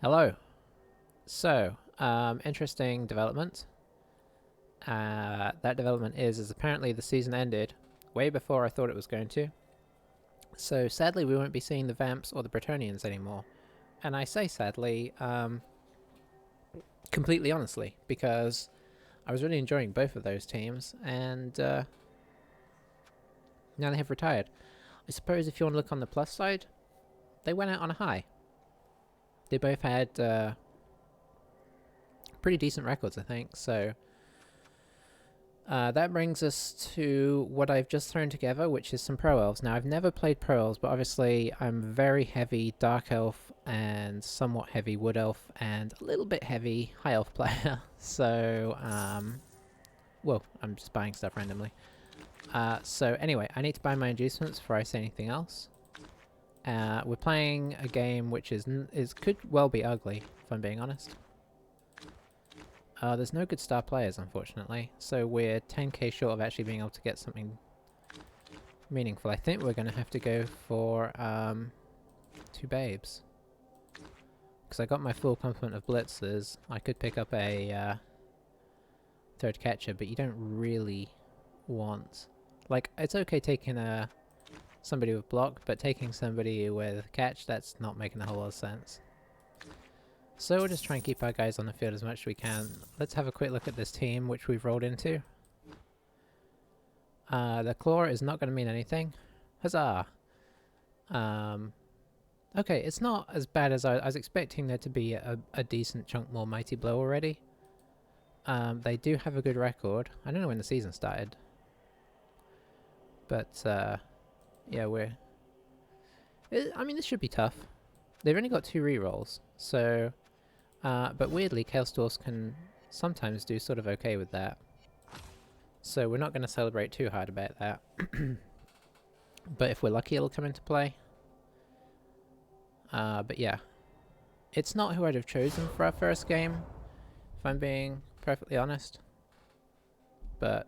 Hello. Interesting development. That development is apparently the season ended way before I thought it was going to. So sadly, we won't be seeing the Vamps or the Bretonnians anymore. And I say sadly, completely honestly, because I was really enjoying both of those teams, and now they have retired. I suppose if you want to look on the plus side, they went out on a high. They both had pretty decent records, I think, so that brings us to what I've just thrown together, which is some Pro Elves. Now, I've never played Pro Elves, but obviously I'm very heavy Dark Elf and somewhat heavy Wood Elf and a little bit heavy High Elf player. So, well, I'm just buying stuff randomly. So anyway, I need to buy my inducements before I say anything else. We're playing a game which is could well be ugly, if I'm being honest. There's no good star players, unfortunately, so we're 10k short of actually being able to get something meaningful. I think we're going to have to go for 2 babes. Because I got my full complement of blitzers. I could pick up a 3rd catcher, but you don't really want... Like, it's okay taking somebody with block, but taking somebody with catch, that's not making a whole lot of sense. So we'll just try and keep our guys on the field as much as we can. Let's have a quick look at this team which we've rolled into. The claw is not going to mean anything. Huzzah! Okay, it's not as bad as I was expecting there to be a decent chunk more Mighty Blow already. They do have a good record. I don't know when the season started. But, yeah, I mean, this should be tough. They've only got 2 rerolls, so... but weirdly, Chaos Dwarfs can sometimes do sort of okay with that. So we're not going to celebrate too hard about that. But if we're lucky, it'll come into play. But yeah. It's not who I'd have chosen for our first game, if I'm being perfectly honest. But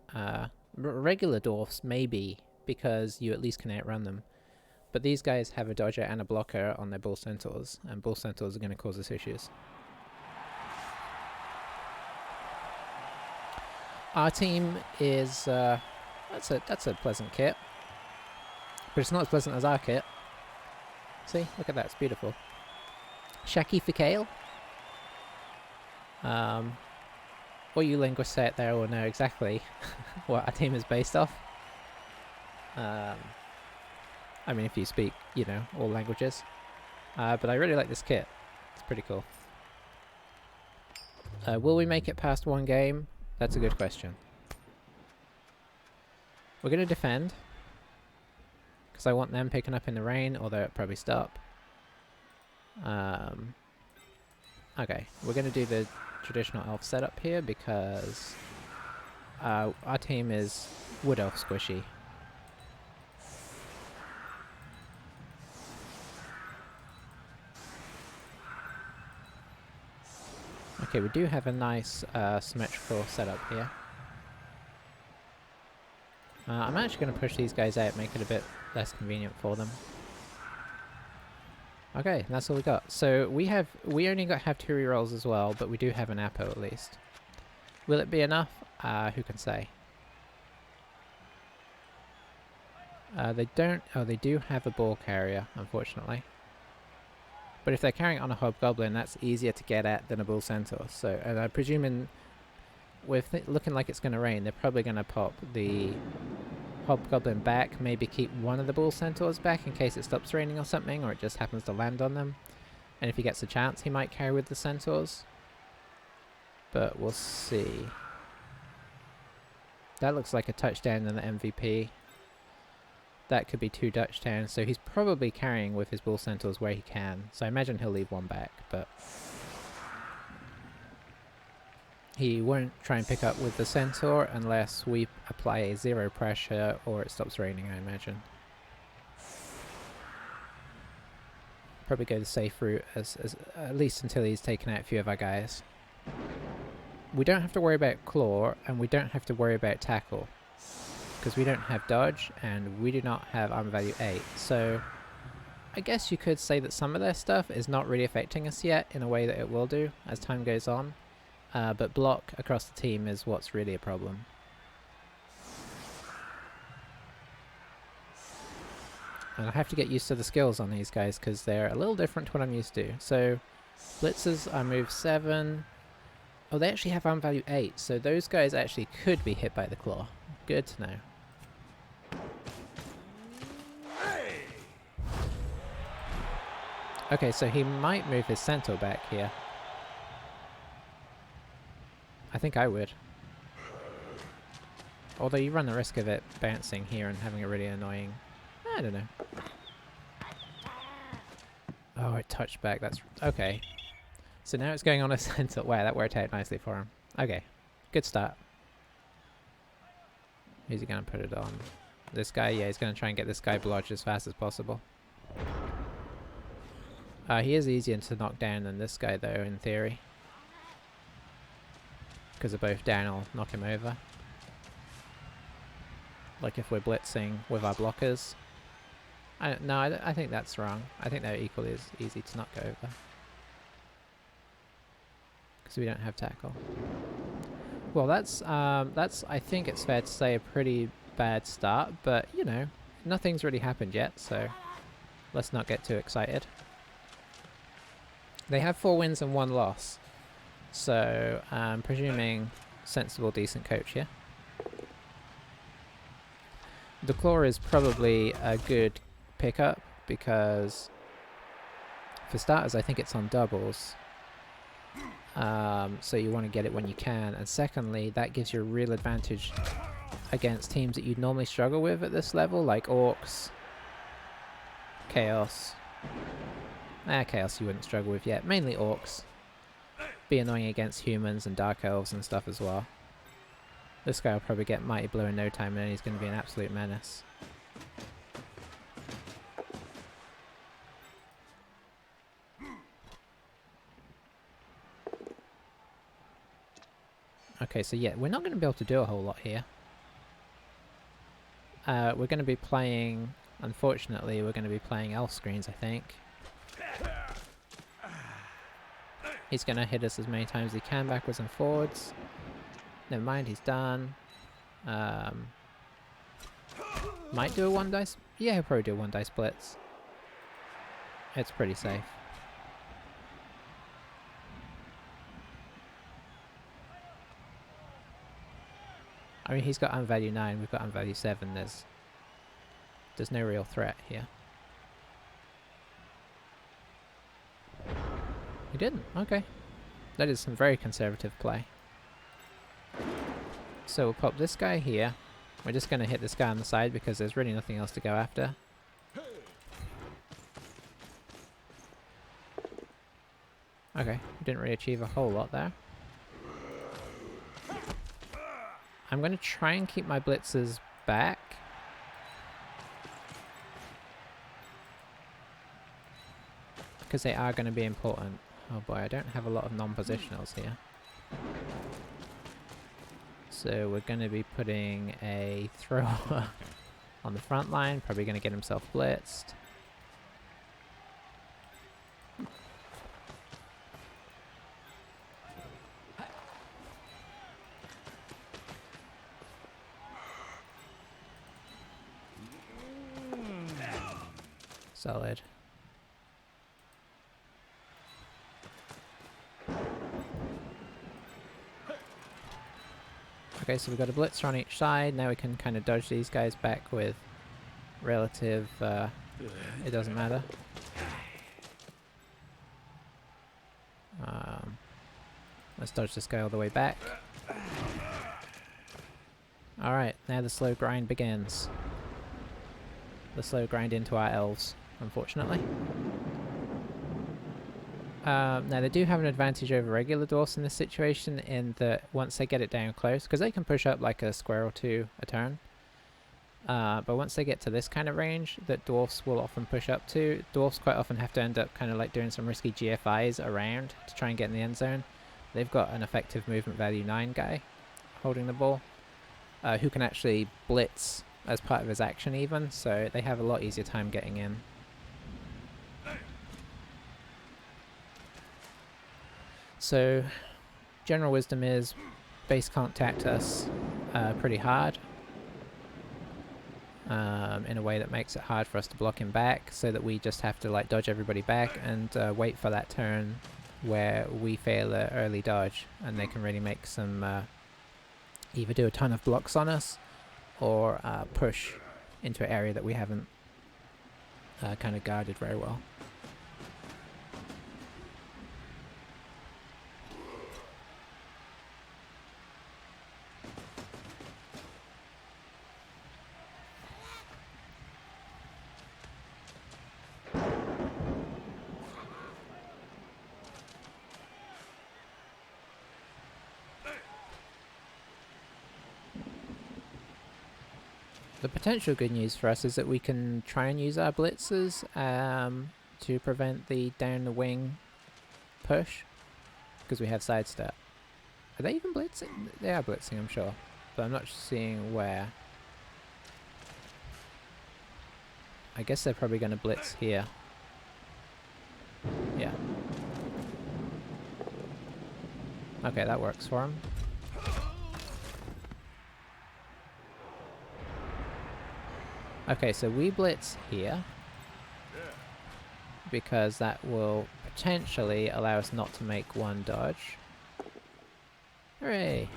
regular Dwarfs, maybe, because you at least can outrun them. But these guys have a dodger and a blocker on their Bull Centaurs, and Bull Centaurs are going to cause us issues. Our team is that's a pleasant kit, but it's not as pleasant as our kit. See, look at that, it's beautiful. Shaki for Kale. All you linguists out there will know exactly what our team is based off. I mean, if you speak, you know, all languages. But I really like this kit. It's pretty cool. Will we make it past 1 game? That's a good question. We're going to defend. Because I want them picking up in the rain, although it'll probably stop. Okay, we're going to do the traditional elf setup here because our team is Wood Elf squishy. Okay, we do have a nice symmetrical setup here. I'm actually going to push these guys out, make it a bit less convenient for them. Okay, that's all we got. So we only have 2 rerolls as well, but we do have an Apo at least. Will it be enough? Who can say? They do have a ball carrier, unfortunately. But if they're carrying on a Hobgoblin, that's easier to get at than a Bull Centaur. So, and I'm presuming, with it looking like it's going to rain, they're probably going to pop the Hobgoblin back, maybe keep one of the Bull Centaurs back in case it stops raining or something, or it just happens to land on them. And if he gets a chance, he might carry with the Centaurs. But we'll see. That looks like a touchdown in the MVP. That could be 2 touchdowns, so he's probably carrying with his Bull Centaurs where he can. So I imagine he'll leave 1 back, but he won't try and pick up with the Centaur unless we apply a 0 pressure or it stops raining, I imagine. Probably go the safe route as at least until he's taken out a few of our guys. We don't have to worry about claw, and we don't have to worry about tackle. Because we don't have dodge, and we do not have armor value 8. So, I guess you could say that some of their stuff is not really affecting us yet in a way that it will do as time goes on. But block across the team is what's really a problem. And I have to get used to the skills on these guys because they're a little different to what I'm used to. So, blitzers are move 7. Oh, they actually have arm value 8, so those guys actually could be hit by the claw. Good to know. Okay, so he might move his centaur back here. I think I would. Although you run the risk of it bouncing here and having a really annoying... I don't know. Oh, it touched back. That's... Okay. So now it's going on a centaur. Wow, that worked out nicely for him. Okay. Good start. Who's he going to put it on? This guy? Yeah, he's going to try and get this guy blodged as fast as possible. He is easier to knock down than this guy, though, in theory. Because they're both down, I'll knock him over. Like if we're blitzing with our blockers. I think that's wrong. I think they're equally as easy to knock over. Because we don't have tackle. Well, that's I think it's fair to say a pretty bad start, but, you know, nothing's really happened yet, so let's not get too excited. They have 4 wins and 1 loss, so I'm presuming sensible, decent coach here. The claw is probably a good pickup because, for starters, I think it's on doubles. So you want to get it when you can, and secondly, that gives you a real advantage against teams that you'd normally struggle with at this level, like Orcs, Chaos. Chaos you wouldn't struggle with yet. Mainly Orcs. Be annoying against humans and Dark Elves and stuff as well. This guy will probably get Mighty Blow in no time, and then he's going to be an absolute menace. Okay, so yeah, we're not going to be able to do a whole lot here. We're going to be playing... Unfortunately, we're going to be playing elf screens, I think. He's going to hit us as many times as he can, backwards and forwards. Never mind, he's done. Might do a 1 dice... Yeah, he'll probably do a 1 dice blitz. It's pretty safe. I mean, he's got arm value 9, we've got arm value 7, there's no real threat here. He didn't, okay. That is some very conservative play. So we'll pop this guy here. We're just going to hit this guy on the side because there's really nothing else to go after. Okay, we didn't really achieve a whole lot there. I'm going to try and keep my blitzers back. Because they are going to be important. Oh boy, I don't have a lot of non-positionals here. So we're going to be putting a thrower on the front line. Probably going to get himself blitzed. Solid. Okay, so we've got a blitzer on each side. Now we can kind of dodge these guys back with relative... it doesn't matter. Let's dodge this guy all the way back. Alright, now the slow grind begins. The slow grind into our elves, unfortunately. Now they do have an advantage over regular dwarfs in this situation in that once they get it down close, because they can push up like a square or two a turn, but once they get to this kind of range that dwarfs will often push up to, dwarfs quite often have to end up kind of like doing some risky GFIs around to try and get in the end zone. They've got an effective movement value 9 guy holding the ball, who can actually blitz as part of his action even, so they have a lot easier time getting in. So general wisdom is base contact us pretty hard in a way that makes it hard for us to block him back, so that we just have to like dodge everybody back and wait for that turn where we fail an early dodge, and they can really make some either do a ton of blocks on us or push into an area that we haven't kind of guarded very well. The potential good news for us is that we can try and use our blitzers to prevent the down the wing push, because we have sidestep. Are they even blitzing? They are blitzing, I'm sure, but I'm not seeing where. I guess they're probably going to blitz here. Yeah. Okay, that works for them. Okay, so we blitz here because that will potentially allow us not to make one dodge. Hooray!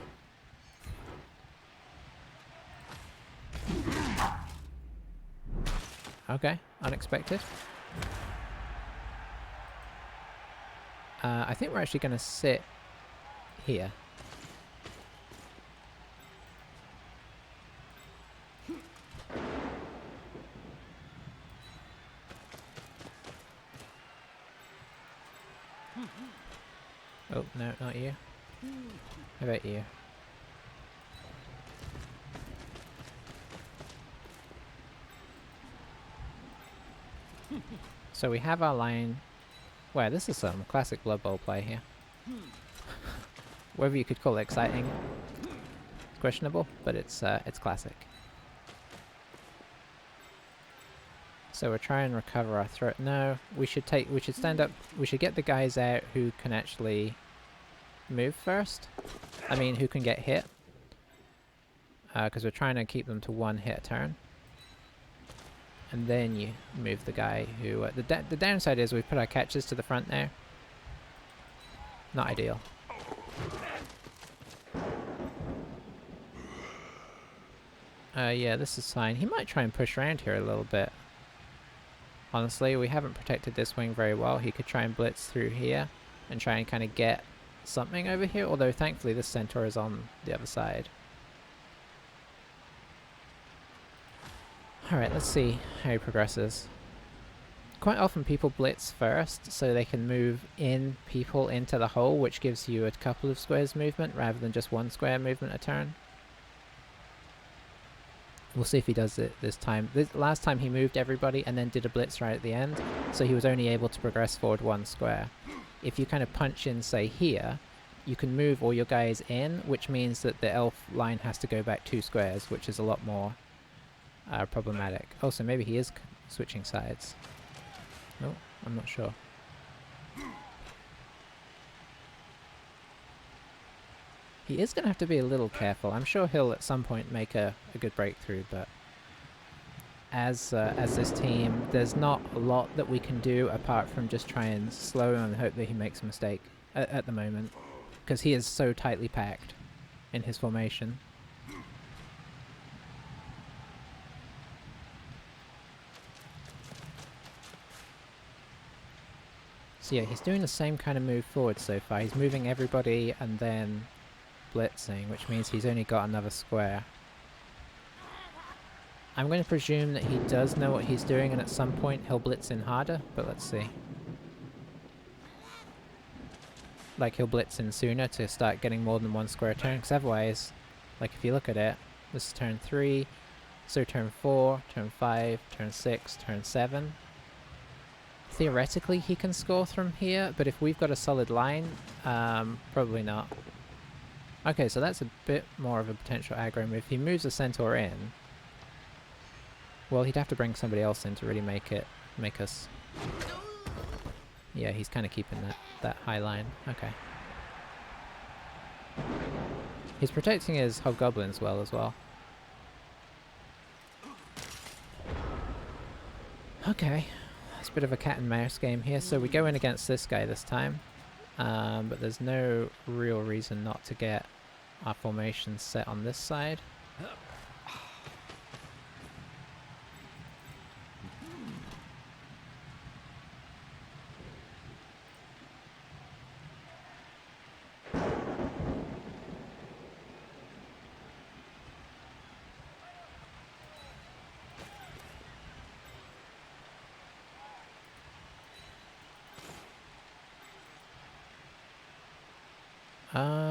Okay, unexpected. I think we're actually going to sit here. Oh, no, not you. How about you? So we have our line. Wow, this is some classic Blood Bowl play here. Whether you could call it exciting, questionable, but it's classic. So we're trying to recover our threat. No, we should stand up. We should get the guys out who can actually move first. I mean, who can get hit. Because we're trying to keep them to one hit a turn. And then you move the guy who... the downside is we've put our catches to the front now. Not ideal. Yeah, this is fine. He might try and push around here a little bit. Honestly, we haven't protected this wing very well. He could try and blitz through here and try and kind of get something over here, although thankfully this centaur is on the other side. Alright, let's see how he progresses. Quite often people blitz first so they can move in people into the hole, which gives you a couple of squares movement rather than just one square movement a turn. We'll see if he does it this time. Last time he moved everybody and then did a blitz right at the end, so he was only able to progress forward one square. If you kind of punch in, say, here, you can move all your guys in, which means that the elf line has to go back 2 squares, which is a lot more problematic. Oh, so maybe he is switching sides. No, I'm not sure. He is going to have to be a little careful. I'm sure he'll at some point make a good breakthrough, but as this team, there's not a lot that we can do apart from just try and slow him and hope that he makes a mistake at the moment, because he is so tightly packed in his formation. So yeah, he's doing the same kind of move forward so far. He's moving everybody and then blitzing, which means he's only got another square. I'm going to presume that he does know what he's doing and at some point he'll blitz in harder, but let's see. Like he'll blitz in sooner to start getting more than one square a turn, because otherwise, like if you look at it, this is turn 3, so turn 4, turn 5, turn 6, turn 7. Theoretically he can score from here, but if we've got a solid line, probably not. Okay, so that's a bit more of a potential aggro move. If he moves a centaur in, well, he'd have to bring somebody else in to really make us... Yeah, he's kind of keeping that high line. Okay. He's protecting his hobgoblins well as well. Okay, it's a bit of a cat and mouse game here. So we go in against this guy this time, but there's no real reason not to get our formation set on this side.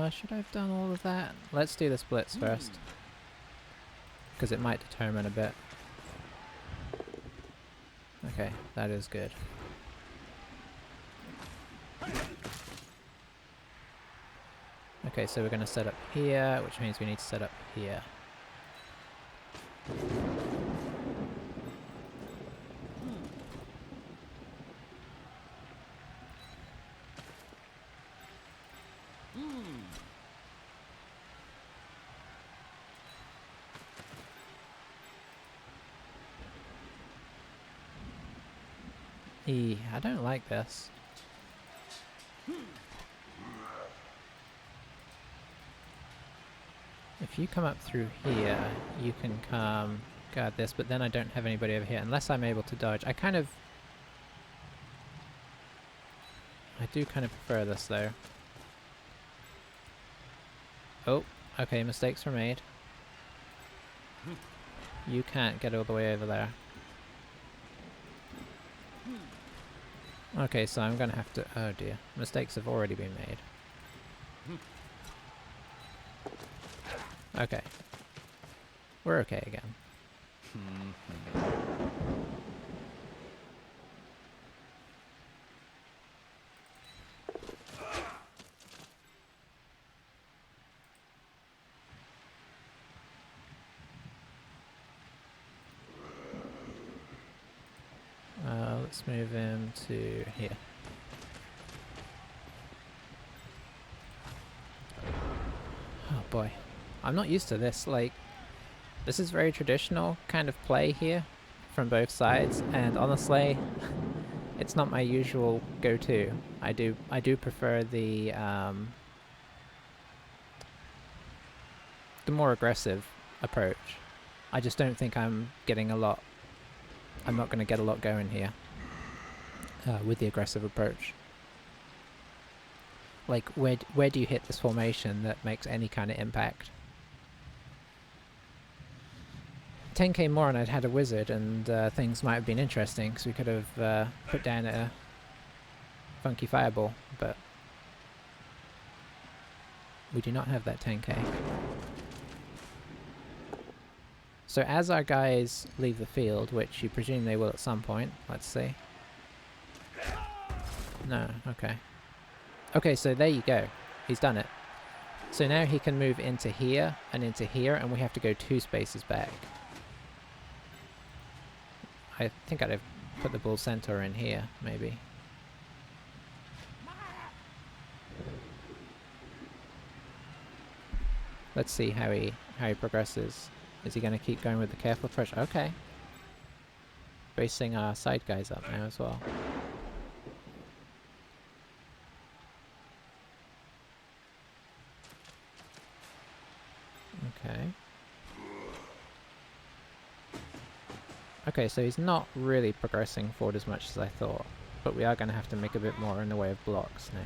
Should I have done all of that? Let's do the splits first, because it might determine a bit. Okay, that is good. Okay, so we're going to set up here, which means we need to set up here. I don't like this. If you come up through here, you can come guard this, but then I don't have anybody over here, unless I'm able to dodge. I do kind of prefer this though. Oh, okay, mistakes were made. You can't get all the way over there. Okay, so I'm gonna have to... Oh dear, mistakes have already been made. Okay. We're okay again. Let's move him to here. Oh boy. I'm not used to this, like, this is very traditional kind of play here from both sides, and honestly, it's not my usual go-to. I do prefer the more aggressive approach. I just don't think I'm not going to get a lot going here with the aggressive approach. Like, where do you hit this formation that makes any kind of impact? 10k more and I'd had a wizard, and things might have been interesting, because we could have put down a funky fireball, but we do not have that 10k. So as our guys leave the field, which you presume they will at some point, let's see. No, okay. Okay, so there you go. He's done it. So now he can move into here, and we have to go 2 spaces back. I think I'd have put the bull centaur in here, maybe. Let's see how he progresses. Is he going to keep going with the careful approach? Okay. Bracing our side guys up now as well. Okay. Okay, so he's not really progressing forward as much as I thought, but we are going to have to make a bit more in the way of blocks now.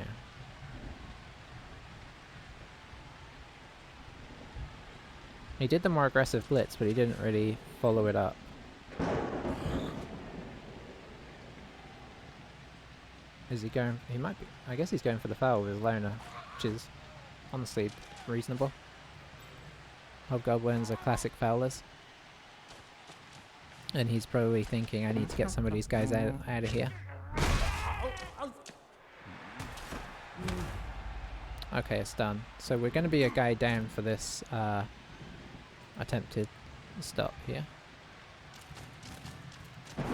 He did the more aggressive blitz, but he didn't really follow it up. Is he going... He might be... I guess he's going for the foul with his loner, which is honestly reasonable. Hobgoblins are classic foulers. And he's probably thinking, I need to get some of these guys out of here. Okay, it's done. So we're going to be a guy down for this attempted stop here.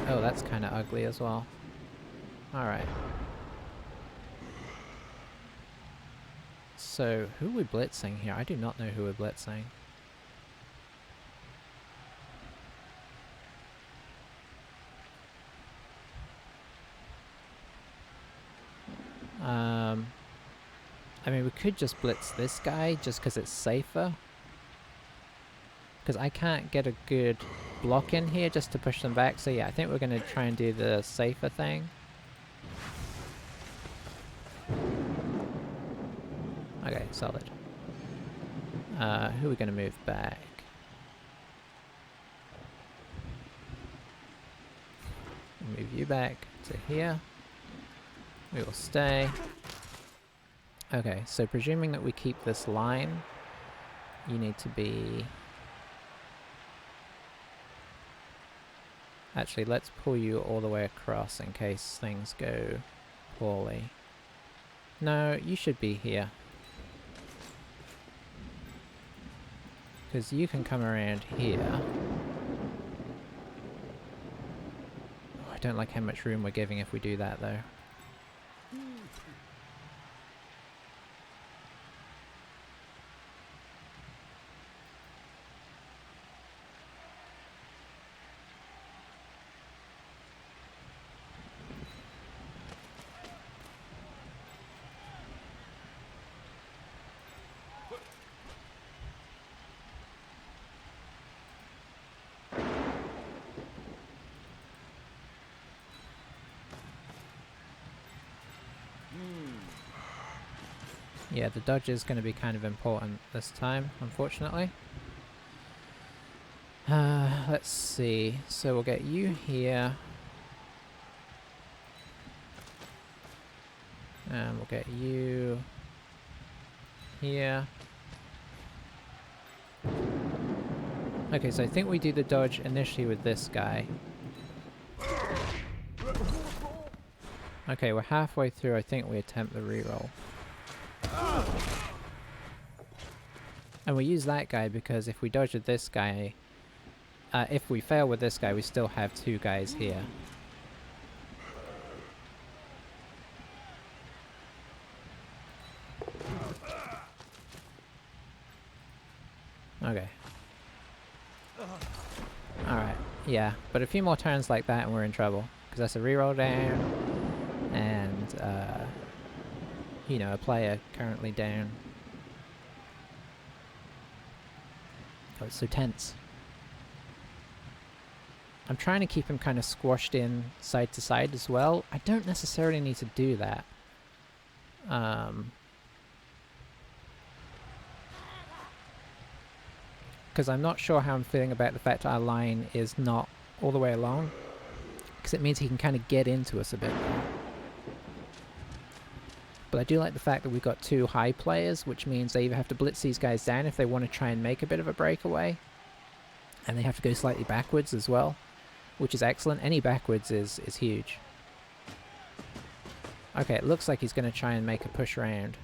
Oh, that's kind of ugly as well. Alright. So, who are we blitzing here? I do not know who we're blitzing. I mean, we could just blitz this guy just because it's safer. Because I can't get a good block in here just to push them back. So yeah, I think we're going to try and do the safer thing. Okay, solid. Who are we going to move back? Move you back to here. We will stay. Okay, so presuming that we keep this line, you need to be... Actually, let's pull you all the way across in case things go poorly. No, you should be here. Because you can come around here. Oh, I don't like how much room we're giving if we do that, though. Yeah, the dodge is going to be kind of important this time, unfortunately. Let's see. So we'll get you here. And we'll get you here. Okay, so I think we do the dodge initially with this guy. Okay, we're halfway through. I think we attempt the reroll. And we use that guy because if we dodge with this guy, if we fail with this guy, we still have two guys here. Okay. Alright, yeah, but a few more turns like that and we're in trouble. Because that's a reroll down, and, you know, a player currently down. Oh, it's so tense. I'm trying to keep him kind of squashed in side to side as well. I don't necessarily need to do that. Because I'm not sure how I'm feeling about the fact our line is not all the way along. Because it means he can kind of get into us a bit more. But I do like the fact that we've got two high players, which means they either have to blitz these guys down if they want to try and make a bit of a breakaway, and they have to go slightly backwards as well, which is excellent. Any backwards is huge. Okay, it looks like he's going to try and make a push around.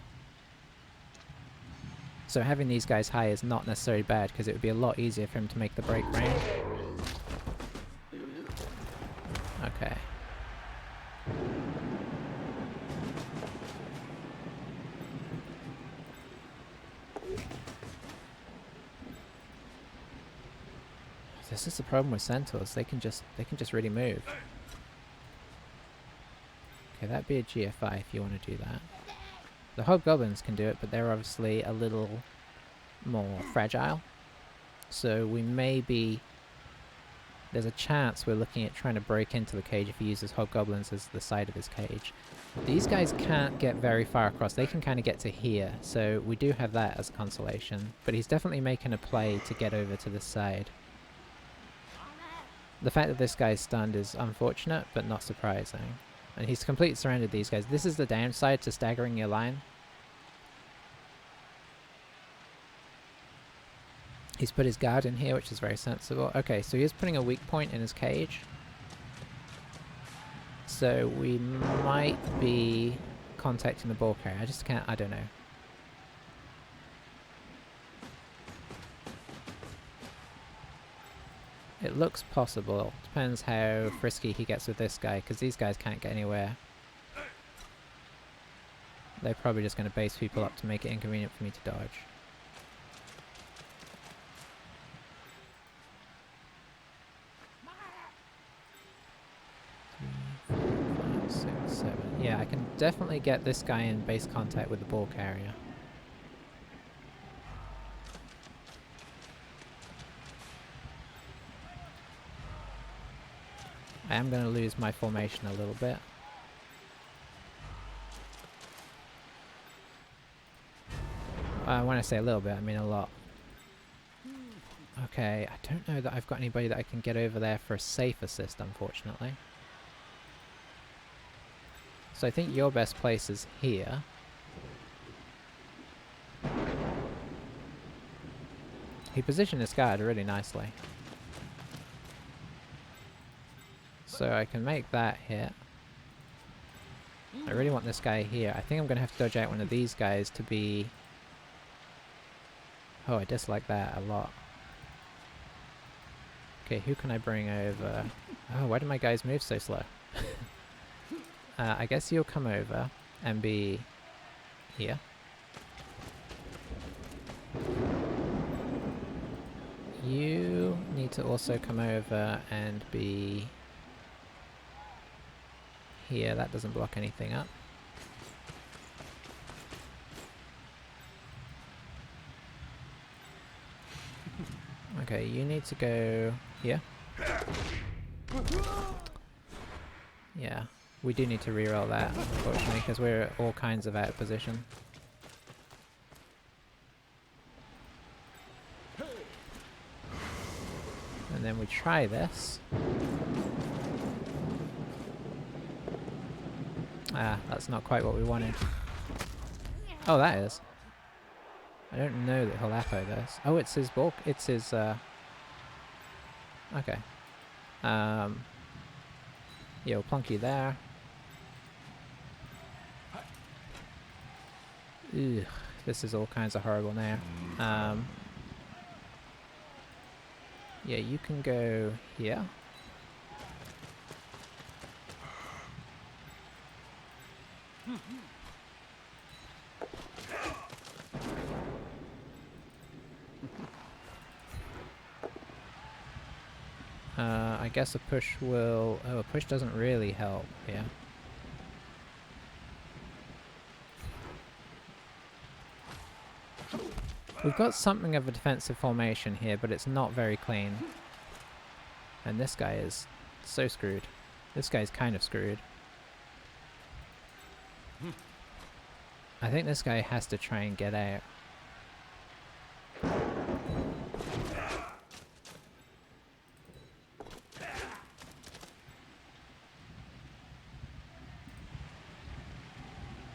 So having these guys high is not necessarily bad, because it would be a lot easier for him to make the break round. Okay. This is the problem with centaurs. They can just really move. Okay, that'd be a GFI if you want to do that. The hobgoblins can do it, but they're obviously a little more fragile. So we may be... There's a chance we're looking at trying to break into the cage if he uses hobgoblins as the side of his cage. These guys can't get very far across. They can kind of get to here, so we do have that as consolation. But he's definitely making a play to get over to this side. The fact that this guy's stunned is unfortunate, but not surprising. And he's completely surrounded these guys. This is the downside to staggering your line. He's put his guard in here, which is very sensible. Okay, so he is putting a weak point in his cage. So we might be contacting the ball carrier. I just can't, I don't know. It looks possible. Depends how frisky he gets with this guy, because these guys can't get anywhere They're probably just going to base people up to make it inconvenient for me to dodge. 3, 4, 5, 6, 7. Yeah, I can definitely get this guy in base contact with the ball carrier. I am going to lose my formation a little bit. When I say a little bit, I mean a lot. Okay, I don't know that I've got anybody that I can get over there for a safe assist, unfortunately. So I think your best place is here. He positioned his guard really nicely. So I can make that hit. I really want this guy here. I think I'm going to have to dodge out one of these guys to be... Oh, I dislike that a lot. Okay, who can I bring over? Oh, why do my guys move so slow? I guess you'll come over and be here. You need to also come over and be here. That doesn't block anything up. Okay, you need to go here. Yeah, we do need to reroll that, unfortunately, because we're all kinds of out of position. And then we try this. Ah, that's not quite what we wanted. Oh, that is. I don't know that he'll Apo this. Oh, it's his bulk. It's his, Okay. Yeah, we'll plunk you there. Ugh, this is all kinds of horrible now. Yeah, you can go here. I guess a push will... Oh, a push doesn't really help here. We've got something of a defensive formation here, but it's not very clean. And this guy is so screwed. This guy's kind of screwed. I think this guy has to try and get out.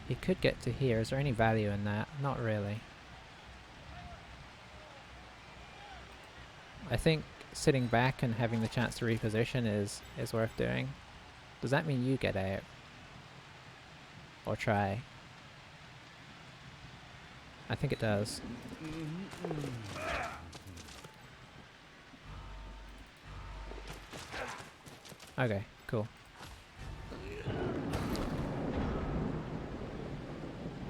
He could get to here. Is there any value in that? Not really. I think sitting back and having the chance to reposition is worth doing. Does that mean you get out? Or try? I think it does. Okay, cool.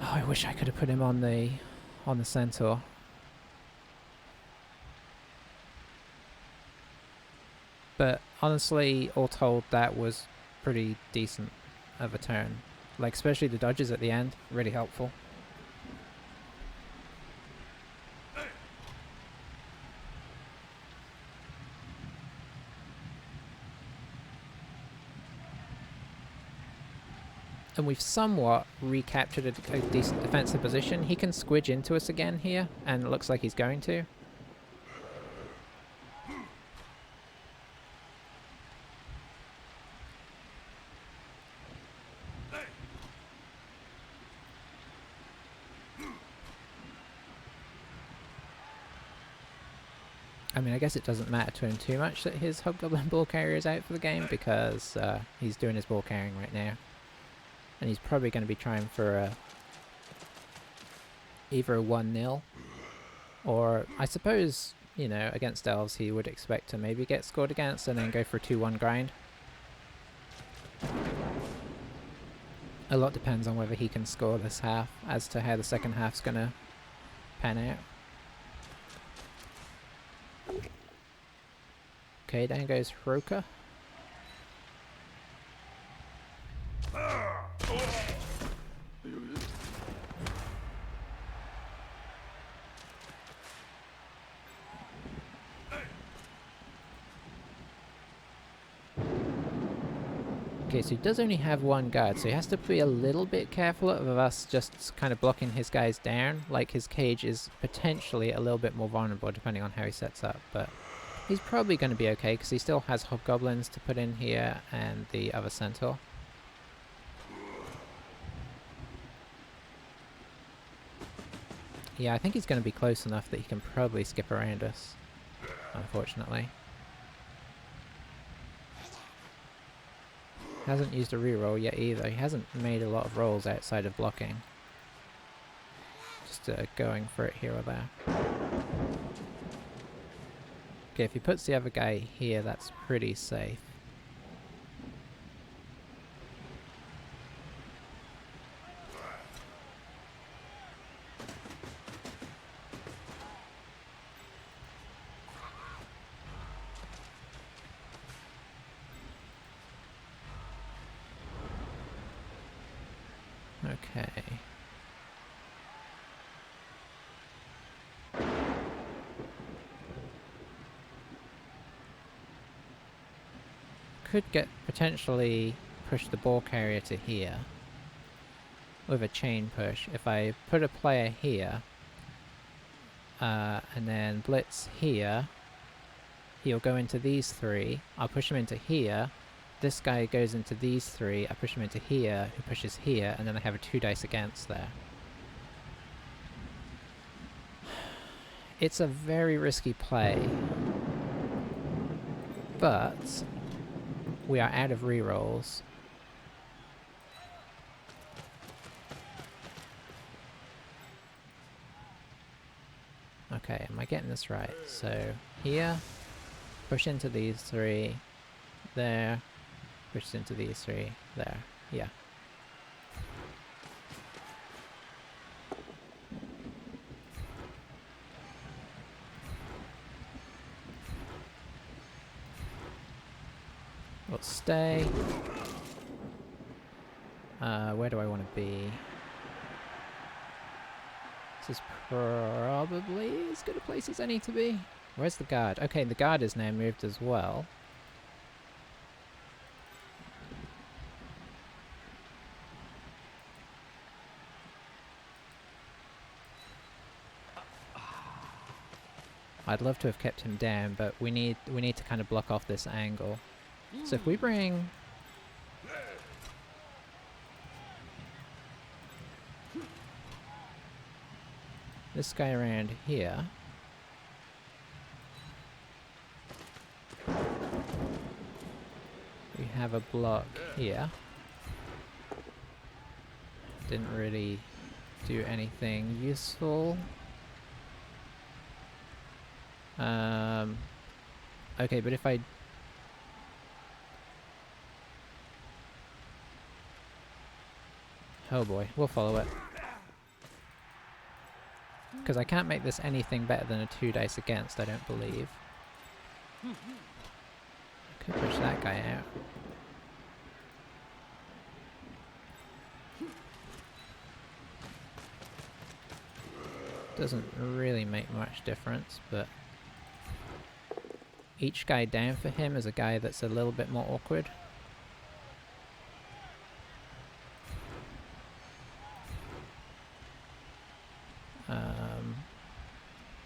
Oh, I wish I could have put him on the centaur. But honestly, all told, that was pretty decent of a turn. Like, especially the dodges at the end, really helpful. And we've somewhat recaptured a decent defensive position. He can squidge into us again here, and it looks like he's going to. I mean, I guess it doesn't matter to him too much that his Hobgoblin ball carrier is out for the game, because he's doing his ball carrying right now. And he's probably going to be trying for either a 1-0, or I suppose, you know, against elves he would expect to maybe get scored against and then go for a 2-1 grind. A lot depends on whether he can score this half as to how the second half's gonna pan out. Okay, down goes Hiroka. Okay, so he does only have one guard, so he has to be a little bit careful of us just kind of blocking his guys down. Like, his cage is potentially a little bit more vulnerable depending on how he sets up, but he's probably going to be okay because he still has hobgoblins to put in here and the other centaur. Yeah, I think he's going to be close enough that he can probably skip around us, unfortunately. Hasn't used a reroll yet either. He hasn't made a lot of rolls outside of blocking. Just going for it here or there. Okay, if he puts the other guy here, that's pretty safe. Okay. Could get potentially push the ball carrier to here with a chain push. If I put a player here and then blitz here, he'll go into these three. I'll push him into here. This guy goes into these three. I push him into here, who pushes here, and then I have a 2 dice against there. It's a very risky play, but we are out of rerolls. Okay, am I getting this right? So here, push into these three, there, push into these three, there, yeah. We'll stay. Where do I want to be? This is probably as good a place as any to be. Where's the guard? Okay, the guard is now moved as well. I'd love to have kept him down, but we need to kind of block off this angle. So if we bring this guy around here, we have a block here. Didn't really do anything useful. Okay, but if I... Oh boy, we'll follow it. Because I can't make this anything better than a 2 dice against, I don't believe. I could push that guy out. Doesn't really make much difference, but each guy down for him is a guy that's a little bit more awkward.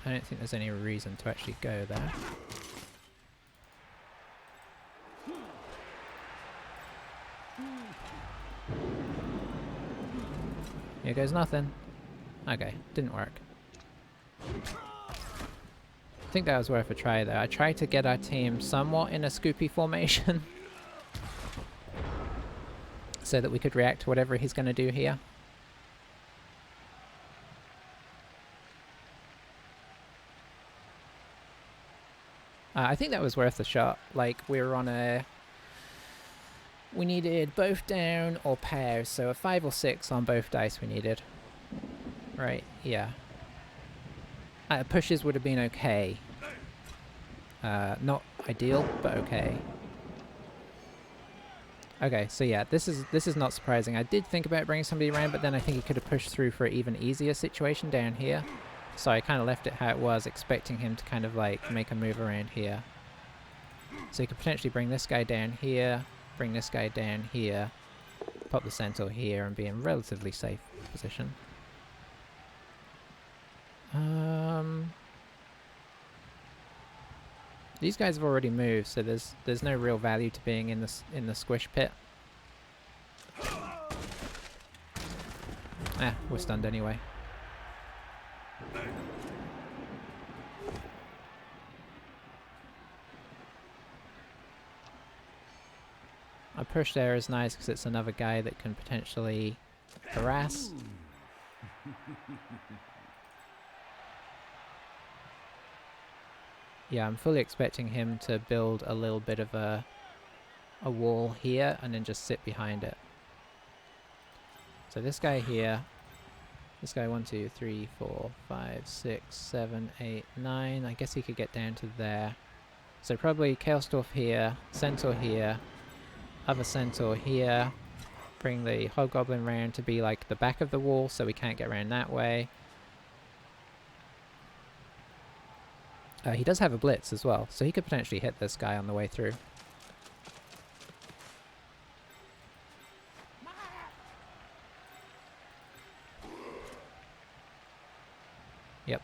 I don't think there's any reason to actually go there. Here goes nothing. Okay, didn't work. I think that was worth a try though. I tried to get our team somewhat in a scoopy formation so that we could react to whatever he's going to do here. I think that was worth a shot. Like, we were on a We needed both down or pairs, so a 5 or 6 on both dice we needed. Right, yeah. Pushes would have been okay. Not ideal, but okay. Okay, so yeah, this is not surprising. I did think about bringing somebody around, but then I think he could have pushed through for an even easier situation down here. So I kind of left it how it was, expecting him to kind of like make a move around here. So he could potentially bring this guy down here, bring this guy down here, pop the centaur here, and be in relatively safe position. These guys have already moved, so there's no real value to being in the squish pit. Ah, we're stunned anyway. A push there is nice because it's another guy that can potentially harass. Yeah, I'm fully expecting him to build a little bit of a wall here and then just sit behind it. So this guy here, this guy 1, 2, 3, 4, 5, 6, 7, 8, 9. I guess he could get down to there. So probably Chaos Dwarf here, Centaur here, other Centaur here. Bring the Hobgoblin round to be like the back of the wall so we can't get around that way. He does have a blitz as well, so he could potentially hit this guy on the way through. Yep.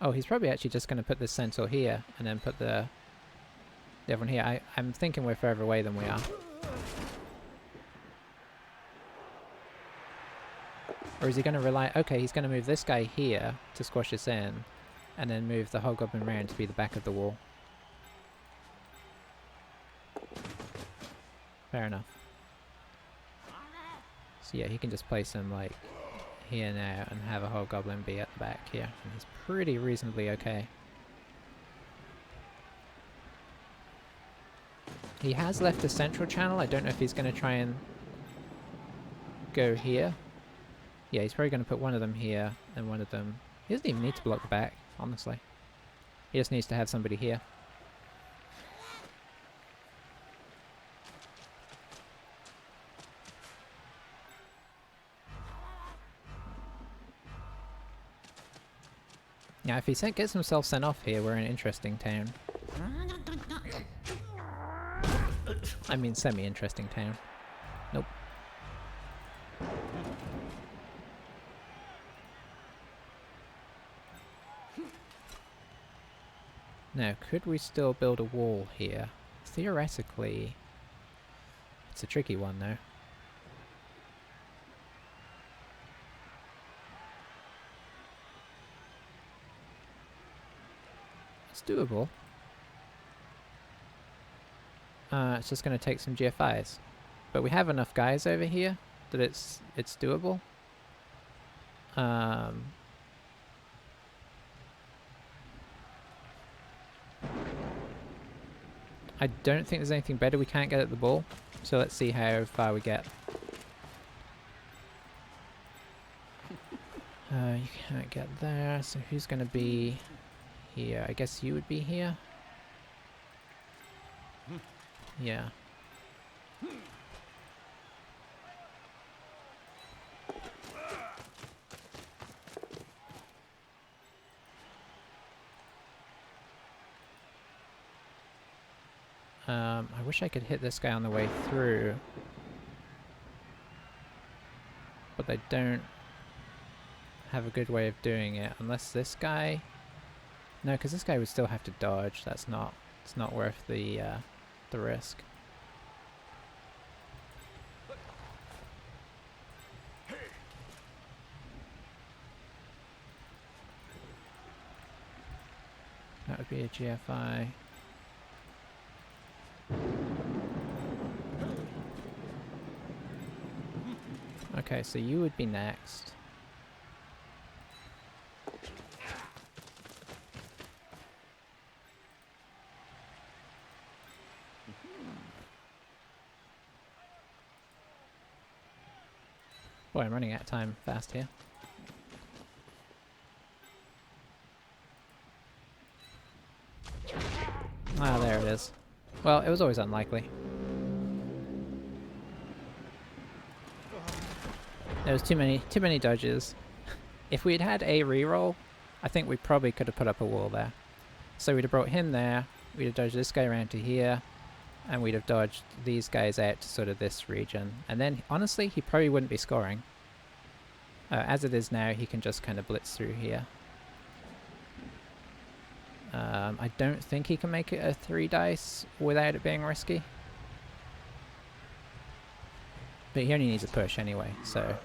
Oh, he's probably actually just going to put this centaur here and then put the other one here. I'm thinking we're further away than we are. Or is he going to rely... Okay, he's going to move this guy here to squash us in, and then move the Hobgoblin round to be the back of the wall. Fair enough. So yeah, he can just place him like here now and have a Hobgoblin be at the back here. And he's pretty reasonably okay. He has left the central channel. I don't know if he's going to try and go here. Yeah, he's probably going to put one of them here and one of them... He doesn't even need to block the back, honestly. He just needs to have somebody here. Now, if he gets himself sent off here, we're in an interesting town. I mean, semi-interesting town. Nope. Now, could we still build a wall here? Theoretically, it's a tricky one though. It's doable. It's just going to take some GFIs. But we have enough guys over here that it's doable. I don't think there's anything better we can't get at the ball, so let's see how far we get. You can't get there, so who's going to be here? I guess you would be here? Yeah. I wish I could hit this guy on the way through. But I don't have a good way of doing it, unless this guy... No, because this guy would still have to dodge. It's not worth the risk. That would be a GFI. Okay, so you would be next. Boy, I'm running out of time fast here. Ah, there it is. Well, it was always unlikely. There was too many dodges. If we'd had a reroll, I think we probably could have put up a wall there. So we'd have brought him there, we'd have dodged this guy around to here, and we'd have dodged these guys out to sort of this region. And then, honestly, he probably wouldn't be scoring. As it is now, he can just kind of blitz through here. I don't think he can make it a 3 dice without it being risky. But he only needs a push anyway, so...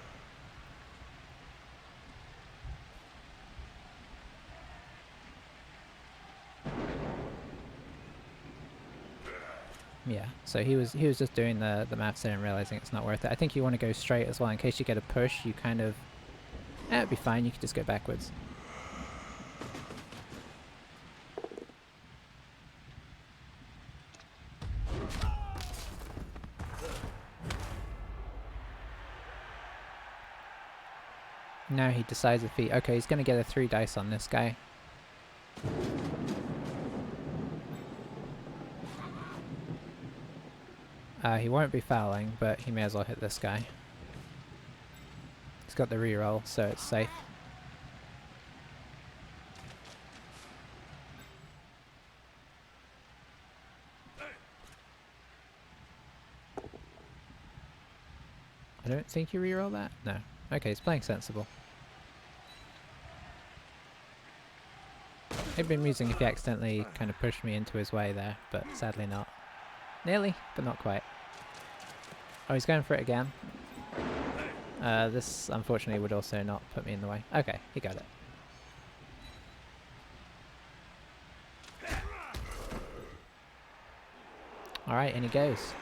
Yeah, so he was just doing the maths there and realizing it's not worth it. I think you want to go straight as well in case you get a push. You kind of... it'd be fine, you could just go backwards. Now he decides if he... okay, he's going to get a 3 dice on this guy. He won't be fouling, but he may as well hit this guy. He's got the reroll, so it's safe. I don't think you reroll that? No. Okay, he's playing sensible. It'd be amusing if he accidentally kind of pushed me into his way there, but sadly not. Nearly, but not quite. Oh, he's going for it again. This, unfortunately, would also not put me in the way. Okay, he got it. Alright, and he goes.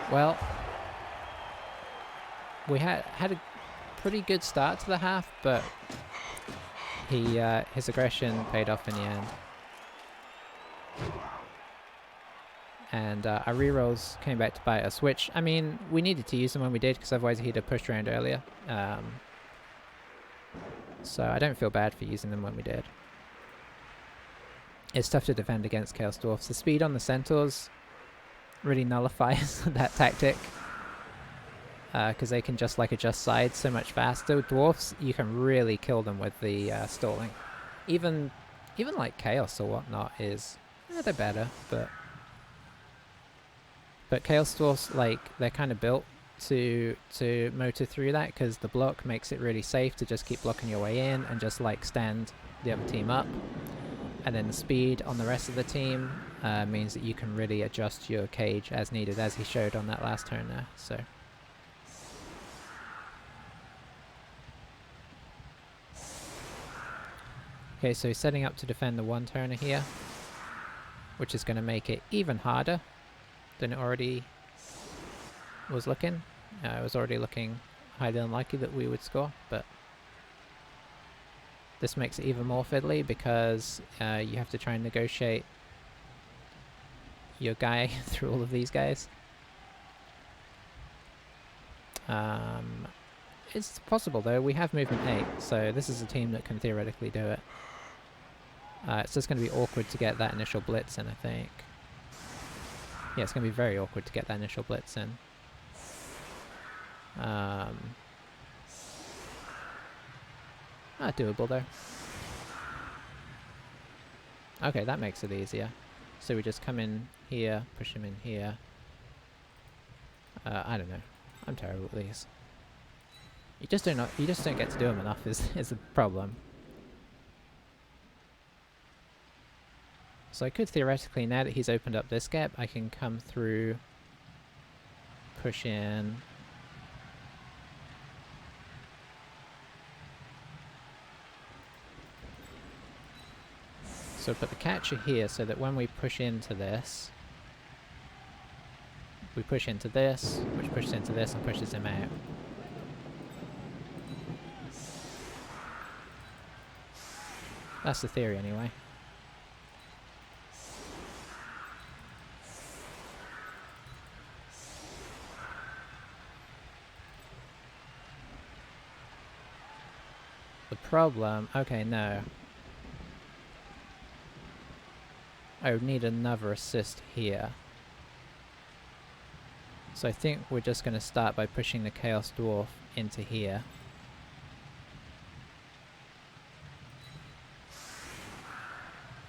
Well, we had a pretty good start to the half, but his aggression paid off in the end. And our rerolls came back to bite us, which, I mean, we needed to use them when we did, because otherwise he'd have pushed around earlier. So I don't feel bad for using them when we did. It's tough to defend against Chaos Dwarfs. The speed on the Centaurs really nullifies that tactic, because they can just adjust sides so much faster. Dwarfs, you can really kill them with the stalling. Even like Chaos or whatnot is... they're better, but Chaos Dwarfs, they're kind of built to motor through that, because the block makes it really safe to just keep blocking your way in and just stand the other team up. And then the speed on the rest of the team means that you can really adjust your cage as needed, as he showed on that last turn there. So okay, so he's setting up to defend the 1-turner here, which is going to make it even harder than it already was looking. It was already looking highly unlikely that we would score, but this makes it even more fiddly, because you have to try and negotiate your guy through all of these guys. It's possible though, we have movement 8, so this is a team that can theoretically do it. It's just going to be awkward to get that initial blitz in, I think. Yeah, it's going to be very awkward to get that initial blitz in. Doable though. Okay, that makes it easier. So we just come in here, push him in here. I don't know. I'm terrible at these. You just don't get to do them enough is the problem. So I could theoretically, now that he's opened up this gap, I can come through, push in. So put the catcher here so that when we push into this, we push into this, which pushes into this and pushes him out. That's the theory anyway. problem... Okay, no. I would need another assist here. So I think we're just going to start by pushing the Chaos Dwarf into here.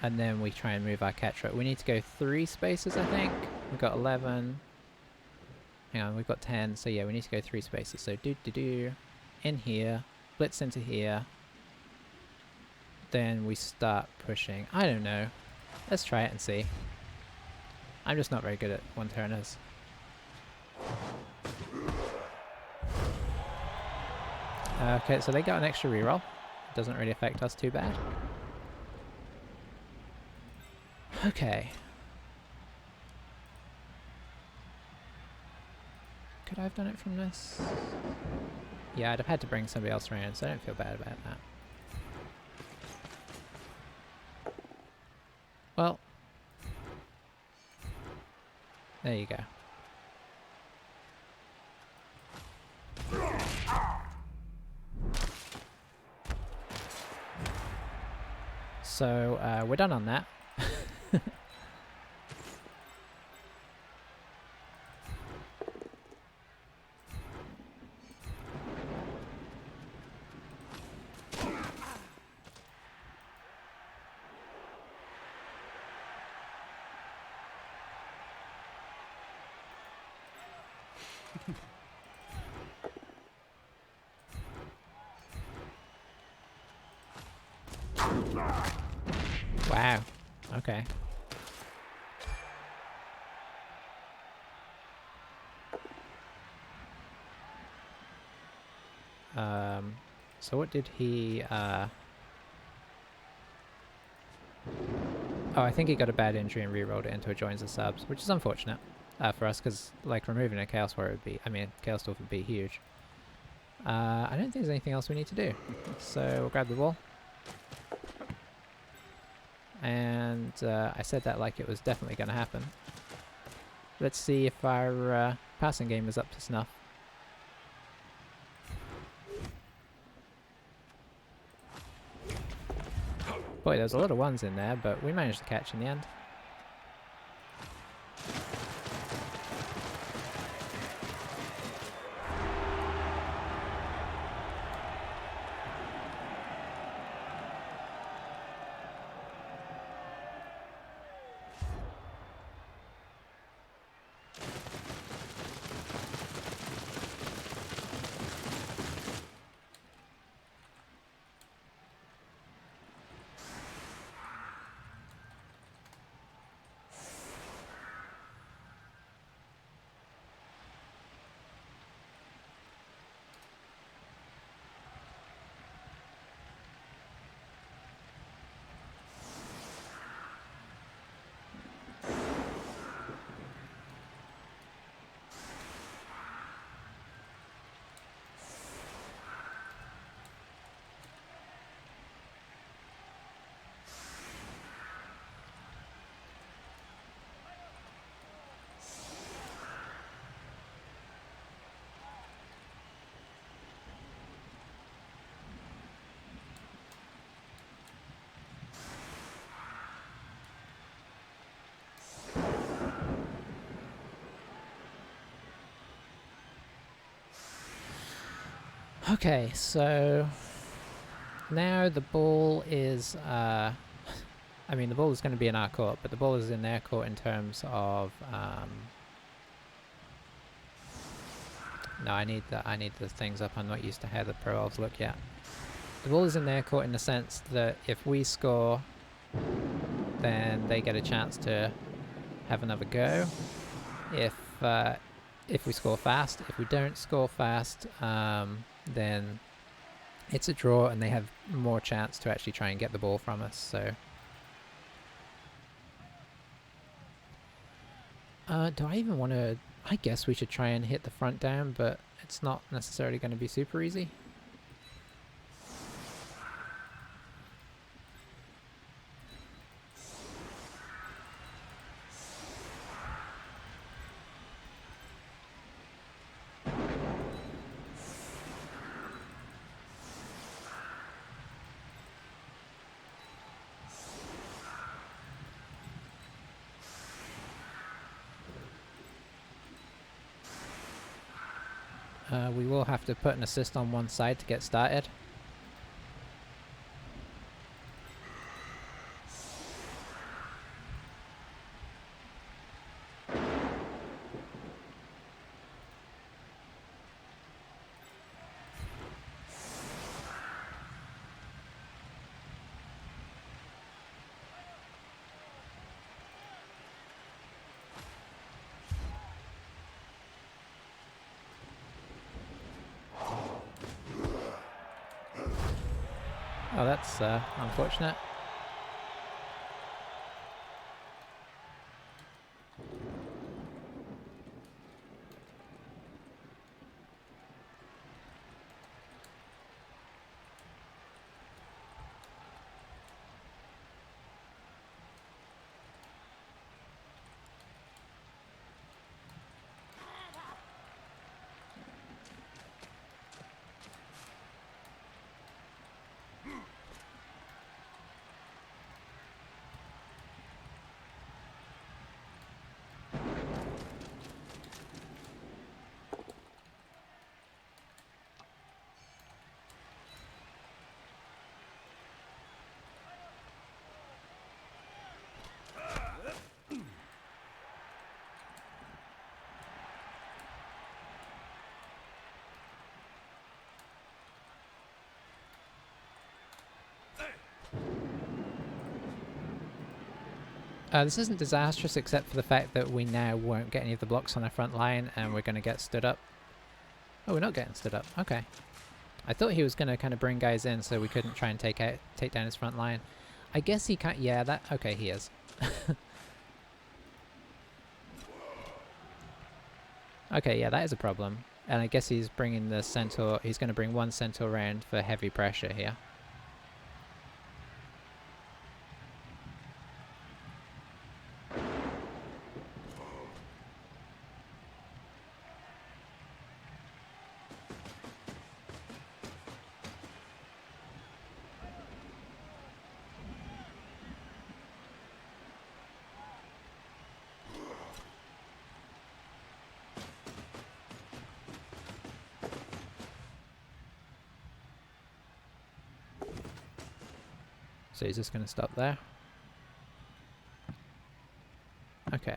And then we try and move our Ketra. We need to go 3 spaces, I think. We've got 11. Hang on, we've got 10. So yeah, we need to go 3 spaces. So do in here, blitz into here. Then we start pushing. I don't know. Let's try it and see. I'm just not very good at one-turners. Okay, so they got an extra reroll. Doesn't really affect us too bad. Okay. Could I have done it from this? Yeah, I'd have had to bring somebody else around, so I don't feel bad about that. Well. There you go. So, we're done on that. Wow. Okay. So what did he, Oh, I think he got a bad injury and re-rolled it into a joins the subs, which is unfortunate for us, because, like, removing a Chaos Warrior would be, I mean, Chaos Dwarf would be huge. I don't think there's anything else we need to do. So we'll grab the ball. And I said that like it was definitely going to happen. Let's see if our passing game is up to snuff. Boy, there's a lot of ones in there, but we managed to catch in the end. Okay, so now the ball is, I mean, the ball is going to be in our court, but the ball is in their court in terms of, no, I need the things up. I'm not used to how the Pro Elves look yet. The ball is in their court in the sense that if we score, then they get a chance to have another go. If we score fast, if we don't score fast, then it's a draw and they have more chance to actually try and get the ball from us. So do I even want to... I guess we should try and hit the front down, but it's not necessarily going to be super easy. We will have to put an assist on one side to get started. Oh, that's unfortunate. This isn't disastrous except for the fact that we now won't get any of the blocks on our front line and we're going to get stood up. Oh, we're not getting stood up. Okay. I thought he was going to kind of bring guys in so we couldn't try and take down his front line. I guess he can't... Yeah, that... Okay, he is. Okay, yeah, that is a problem. And I guess he's bringing the Centaur... He's going to bring one Centaur round for heavy pressure here. So he's just going to stop there. Okay.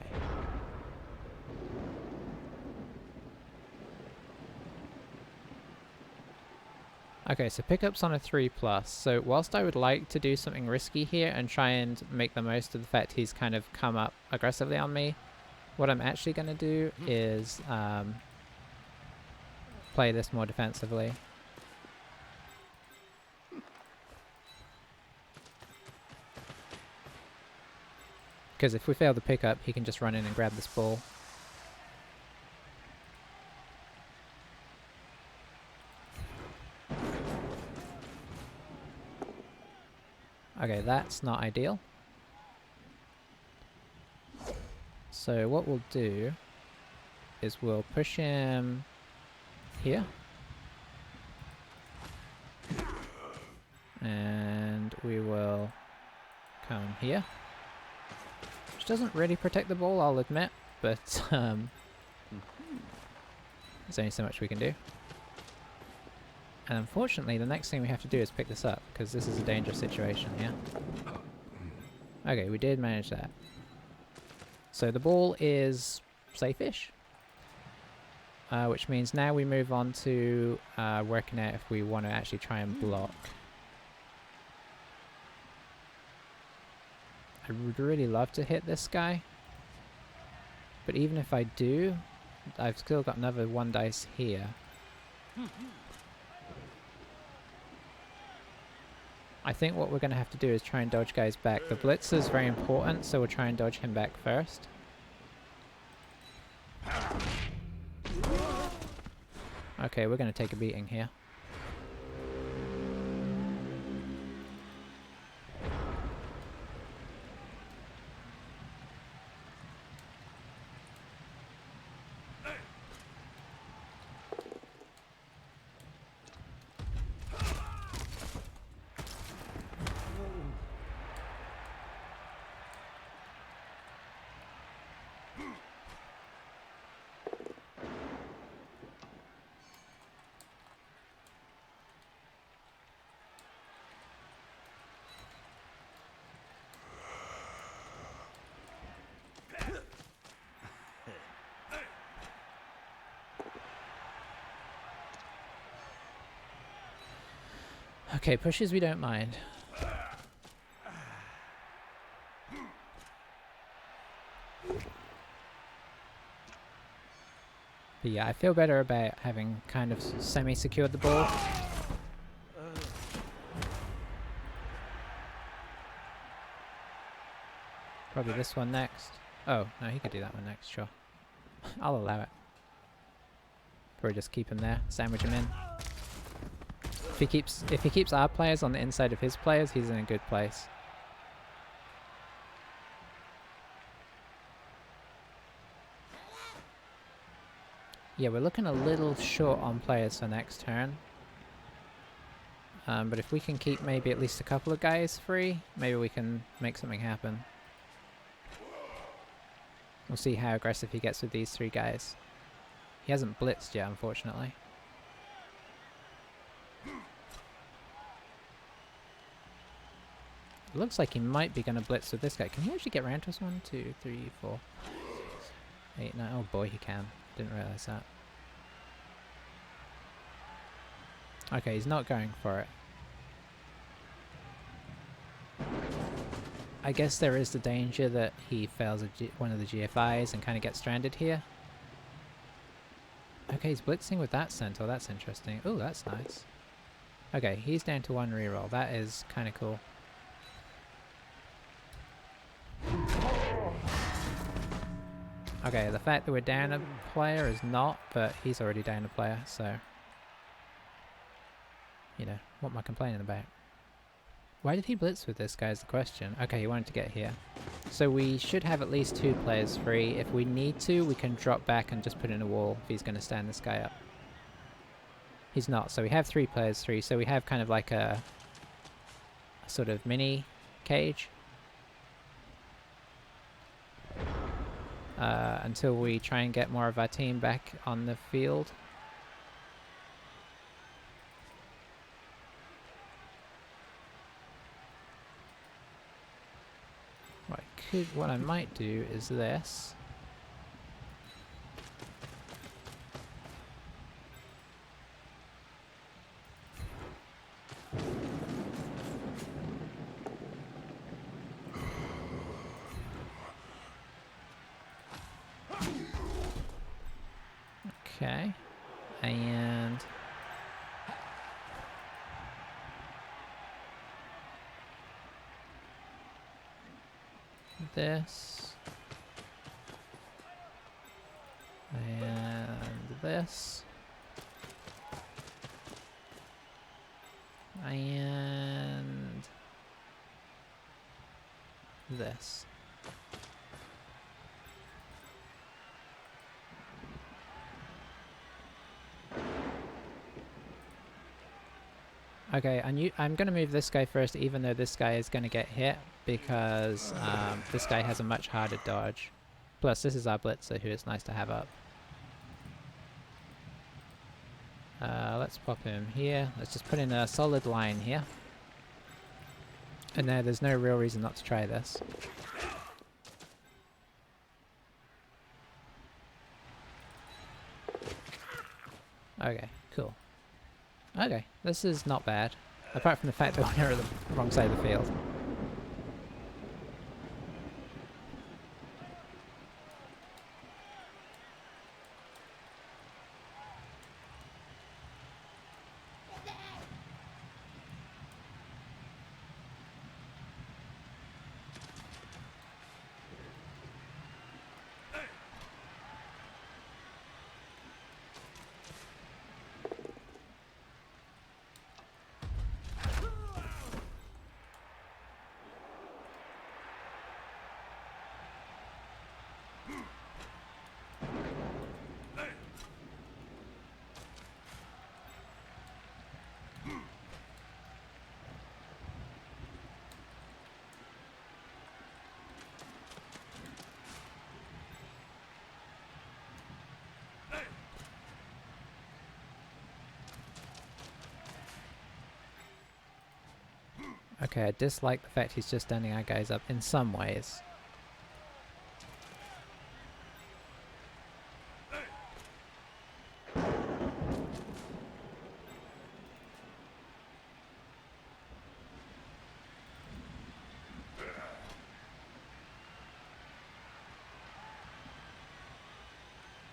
Okay, so pickup's on a 3+. So whilst I would like to do something risky here and try and make the most of the fact he's kind of come up aggressively on me, what I'm actually going to do is play this more defensively. Because if we fail the pickup, he can just run in and grab this ball. Okay, that's not ideal. So what we'll do is we'll push him here. And we will come here. Which doesn't really protect the ball, I'll admit, but there's only so much we can do. And unfortunately, the next thing we have to do is pick this up, because this is a dangerous situation here. Okay, we did manage that. So the ball is safe-ish. Which means now we move on to working out if we want to actually try and block. I would really love to hit this guy. But even if I do, I've still got another 1 dice here. I think what we're going to have to do is try and dodge guys back. The blitz is very important, so we'll try and dodge him back first. Okay, we're going to take a beating here. Okay, pushes we don't mind. But yeah, I feel better about having kind of semi-secured the ball. Probably this one next. Oh, no, he could do that one next, sure. I'll allow it. Probably just keep him there, sandwich him in. If he keeps our players on the inside of his players, he's in a good place. Yeah, we're looking a little short on players for next turn. But if we can keep maybe at least a couple of guys free, maybe we can make something happen. We'll see how aggressive he gets with these 3 guys. He hasn't blitzed yet, unfortunately. It looks like he might be going to blitz with this guy. Can he actually get around to us? 1, 2, 3, 4, 8, 9. Oh boy, he can. Didn't realize that. Okay, he's not going for it. I guess there is the danger that he fails one of the GFIs and kind of gets stranded here. Okay, he's blitzing with that centaur. That's interesting. Oh, that's nice. Okay, he's down to 1 reroll. That is kind of cool. Okay, the fact that we're down a player is not, but he's already down a player, so... You know, what am I complaining about? Why did he blitz with this guy is the question. Okay, he wanted to get here. So we should have at least 2 players free. If we need to, we can drop back and just put in a wall if he's going to stand this guy up. He's not, so we have 3 players free, so we have kind of like a sort of mini cage. Until we try and get more of our team back on the field. What I might do is this. Okay, and this, and this, and this. Okay, I'm going to move this guy first, even though this guy is going to get hit, because this guy has a much harder dodge. Plus, this is our blitzer, who is nice to have up. Let's pop him here. Let's just put in a solid line here. And now there's no real reason not to try this. Okay, cool. Okay, this is not bad. Apart from the fact that we're at the wrong side of the field. Okay, I dislike the fact he's just standing our guys up in some ways.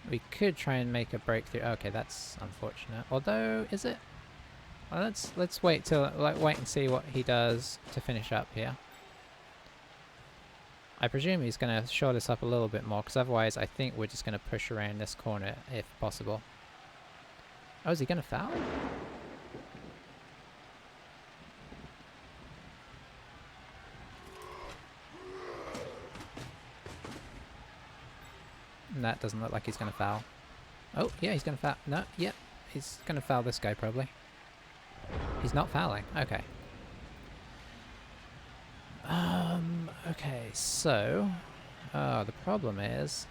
We could try and make a breakthrough. Okay, that's unfortunate. Although, is it? Well, let's wait till wait and see what he does to finish up here. I presume he's going to shore this up a little bit more, because otherwise I think we're just going to push around this corner if possible. Oh, is he going to foul? That doesn't look like he's going to foul. Oh, yeah, he's going to foul. No, yeah, he's going to foul this guy probably. He's not fouling. Okay. Okay, so... Oh, the problem is...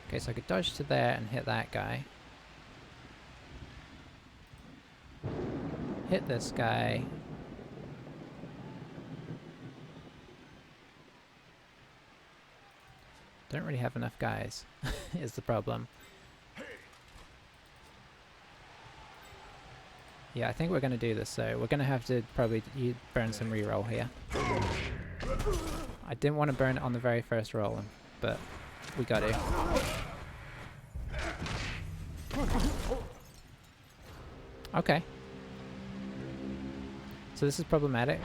Okay, so I could dodge to there and hit that guy. Hit this guy. Don't really have enough guys, is the problem. Yeah, I think we're going to do this, so we're going to have to probably burn some reroll here. I didn't want to burn it on the very first roll, but we got to. Okay. So this is problematic.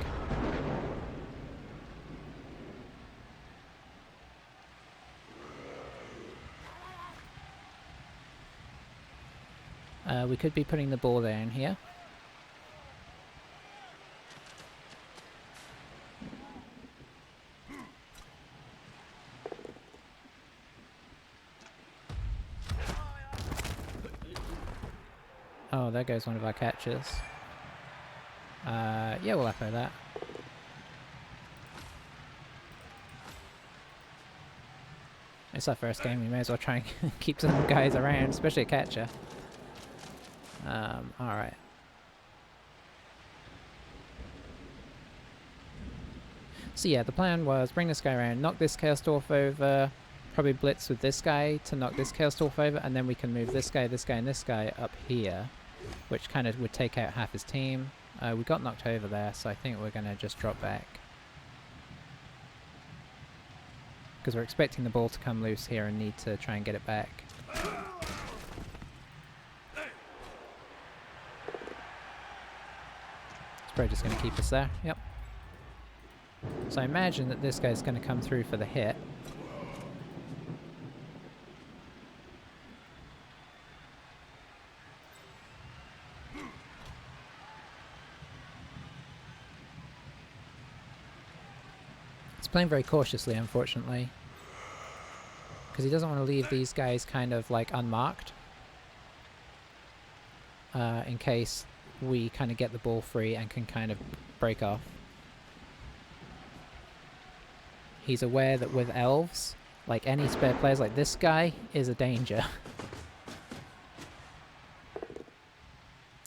We could be putting the ball down here. Oh, there goes one of our catches. Yeah, we'll echo that. It's our first game, we may as well try and keep some guys around, especially a catcher. Alright. So yeah, the plan was bring this guy around, knock this Chaos Dwarf over, probably blitz with this guy to knock this Chaos Dwarf over, and then we can move this guy, and this guy up here, which kind of would take out half his team. We got knocked over there, so I think we're going to just drop back. Because we're expecting the ball to come loose here and need to try and get it back. It's probably just going to keep us there, yep. So I imagine that this guy's going to come through for the hit. He's playing very cautiously, unfortunately. Because he doesn't want to leave these guys kind of like unmarked. In case we kind of get the ball free and can kind of break off. He's aware that with elves, like any spare players like this guy is a danger.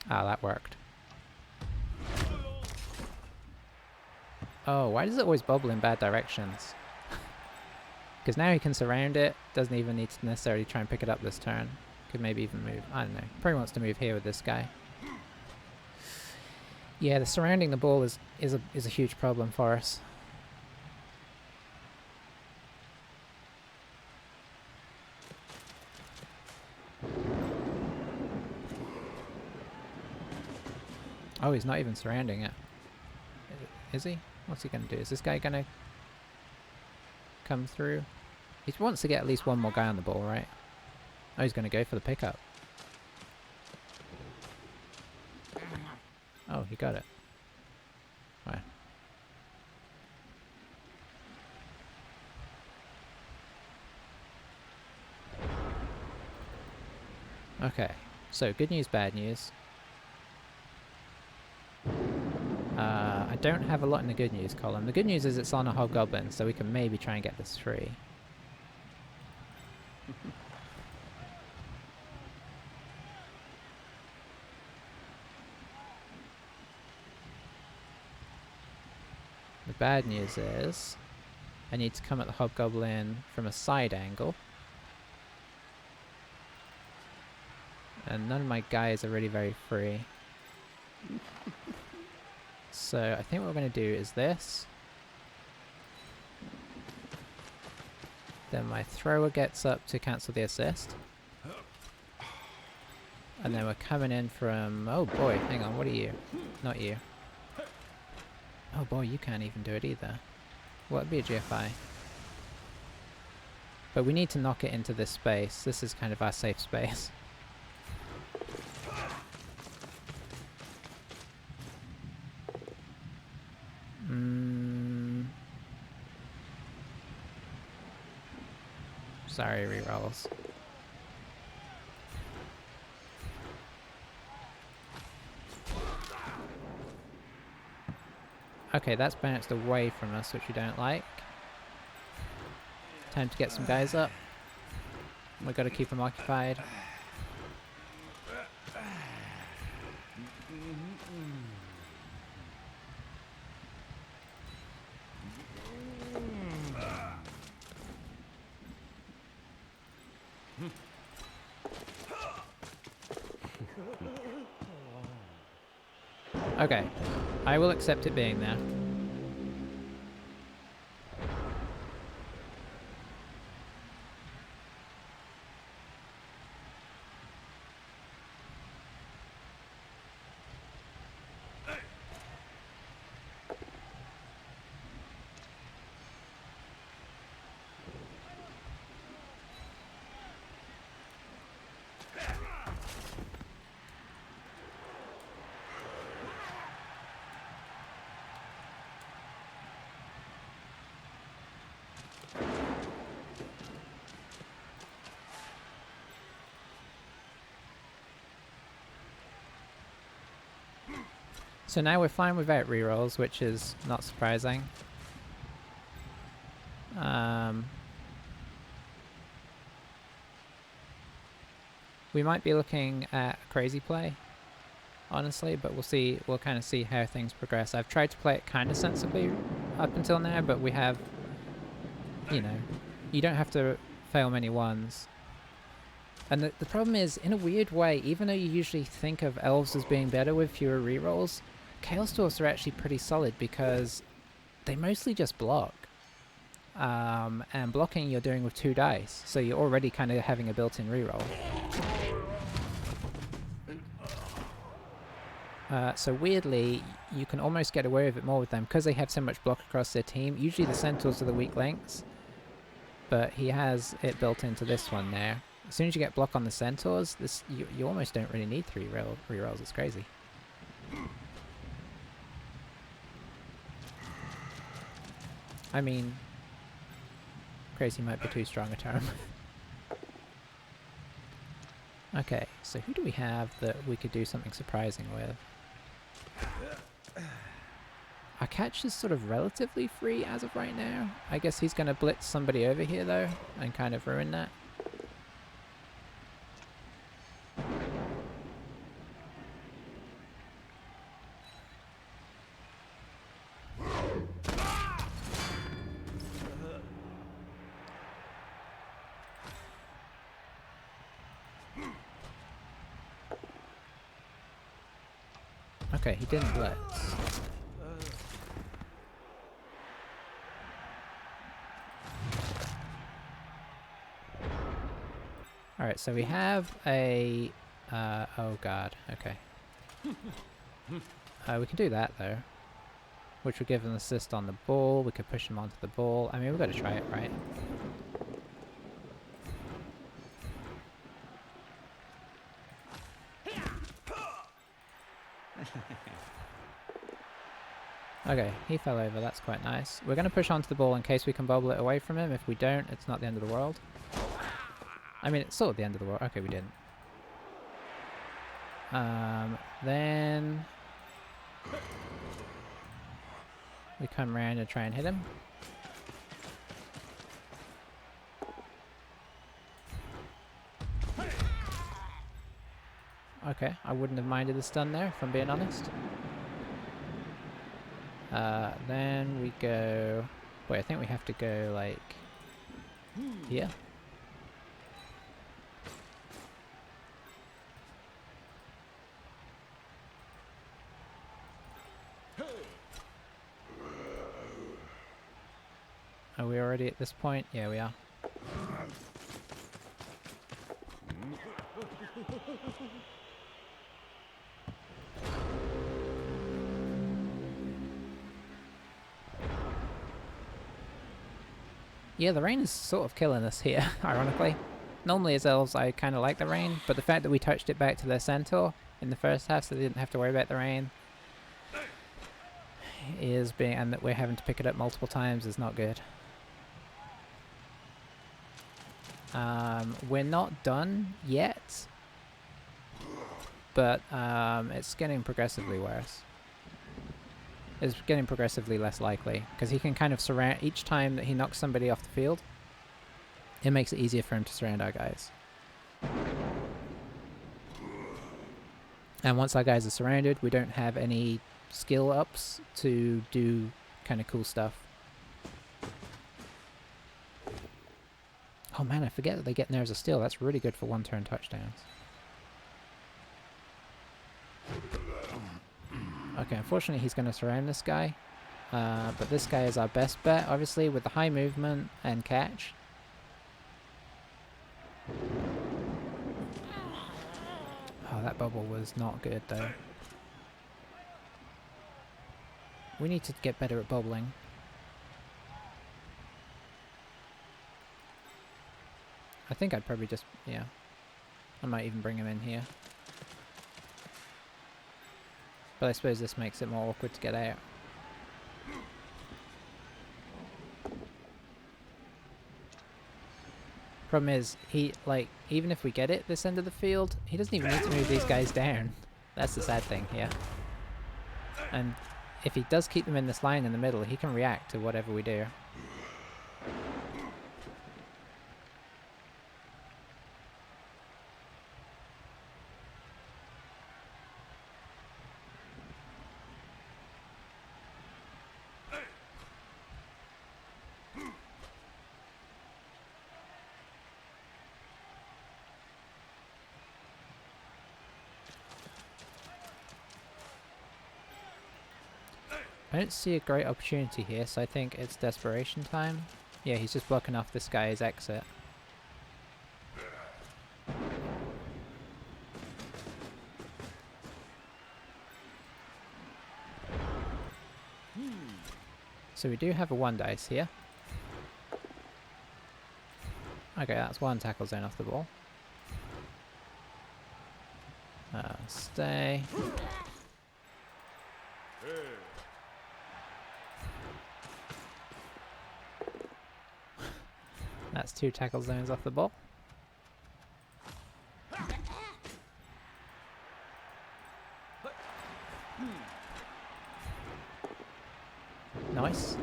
Ah, that worked. Oh, why does it always bubble in bad directions? Because now he can surround it, doesn't even need to necessarily try and pick it up this turn. Could maybe even move, I don't know. Probably wants to move here with this guy. Yeah, the surrounding the ball is a huge problem for us. Oh, he's not even surrounding it. Is he? What's he going to do? Is this guy going to come through? He wants to get at least one more guy on the ball, right? Oh, he's going to go for the pickup. Oh, he got it. Right. Okay, so good news, bad news. I don't have a lot in the good news column. The good news is it's on a hobgoblin, so we can maybe try and get this free. The bad news is I need to come at the hobgoblin from a side angle. And none of my guys are really very free. So I think what we're going to do is this. Then my thrower gets up to cancel the assist. And then we're coming in from... Oh boy, hang on, what are you? Not you. Oh boy, you can't even do it either. What would be a GFI? But we need to knock it into this space. This is kind of our safe space. Sorry, rerolls. Okay, that's bounced away from us, which we don't like. Time to get some guys up. We've got to keep them occupied. Okay, I will accept it being there. So now we're fine without rerolls, which is not surprising. We might be looking at a crazy play, honestly, but we'll see. We'll kind of see how things progress. I've tried to play it kind of sensibly up until now, but we have, you know, you don't have to fail many ones. And the problem is, in a weird way, even though you usually think of elves as being better with fewer rerolls, Chaos Dwarfs are actually pretty solid because they mostly just block. And blocking you're doing with 2 dice, so you're already kind of having a built-in reroll. So weirdly, you can almost get away with it more with them because they have so much block across their team. Usually the Centaurs are the weak links, but he has it built into this one there. As soon as you get block on the Centaurs, you almost don't really need 3 rerolls. It's crazy. I mean, crazy might be too strong a term. Okay, so who do we have that we could do something surprising with? Our catch is sort of relatively free as of right now. I guess he's going to blitz somebody over here though, and kind of ruin that. Okay, he didn't blitz. Alright, so we have a... oh god, okay. We can do that though. Which would give an assist on the ball. We could push him onto the ball. I mean, we've got to try it, right? Okay, he fell over. That's quite nice. We're going to push onto the ball in case we can bobble it away from him. If we don't, it's not the end of the world. I mean, it's sort of the end of the world. Okay, we didn't. Then... we come around and try and hit him. Okay, I wouldn't have minded the stun there, if I'm being honest. Then we go... wait, I think we have to go, like... here? Are we already at this point? Yeah, we are. Yeah, the rain is sort of killing us here, ironically. Normally as elves I kind of like the rain, but the fact that we touched it back to their centaur in the first half so they didn't have to worry about the rain is being, and that we're having to pick it up multiple times is not good. We're not done yet, but it's getting progressively worse. It's getting progressively less likely, because he can kind of surround, each time that he knocks somebody off the field, it makes it easier for him to surround our guys. And once our guys are surrounded, we don't have any skill ups to do kind of cool stuff. Oh man, I forget that they get Nares of Steel. That's really good for one-turn touchdowns. Okay, unfortunately he's going to surround this guy. But this guy is our best bet, obviously, with the high movement and catch. Oh, that bubble was not good, though. We need to get better at bubbling. I think I'd probably just, yeah. I might even bring him in here. But I suppose this makes it more awkward to get out. Problem is, he, like, even if we get it this end of the field, he doesn't even need to move these guys down. That's the sad thing here. And if he does keep them in this line in the middle, he can react to whatever we do. I don't see a great opportunity here, so I think it's desperation time. Yeah, he's just blocking off this guy's exit. So we do have a 1 dice here. Okay, that's 1 tackle zone off the ball. Stay. That's 2 tackle zones off the ball. Nice.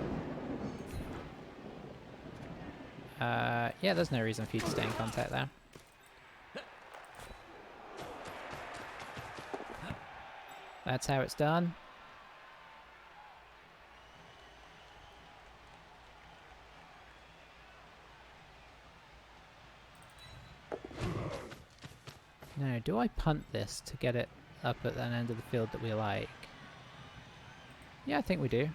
Yeah, there's no reason for you to stay in contact there. That's how it's done. Now, do I punt this to get it up at an end of the field that we like? Yeah, I think we do.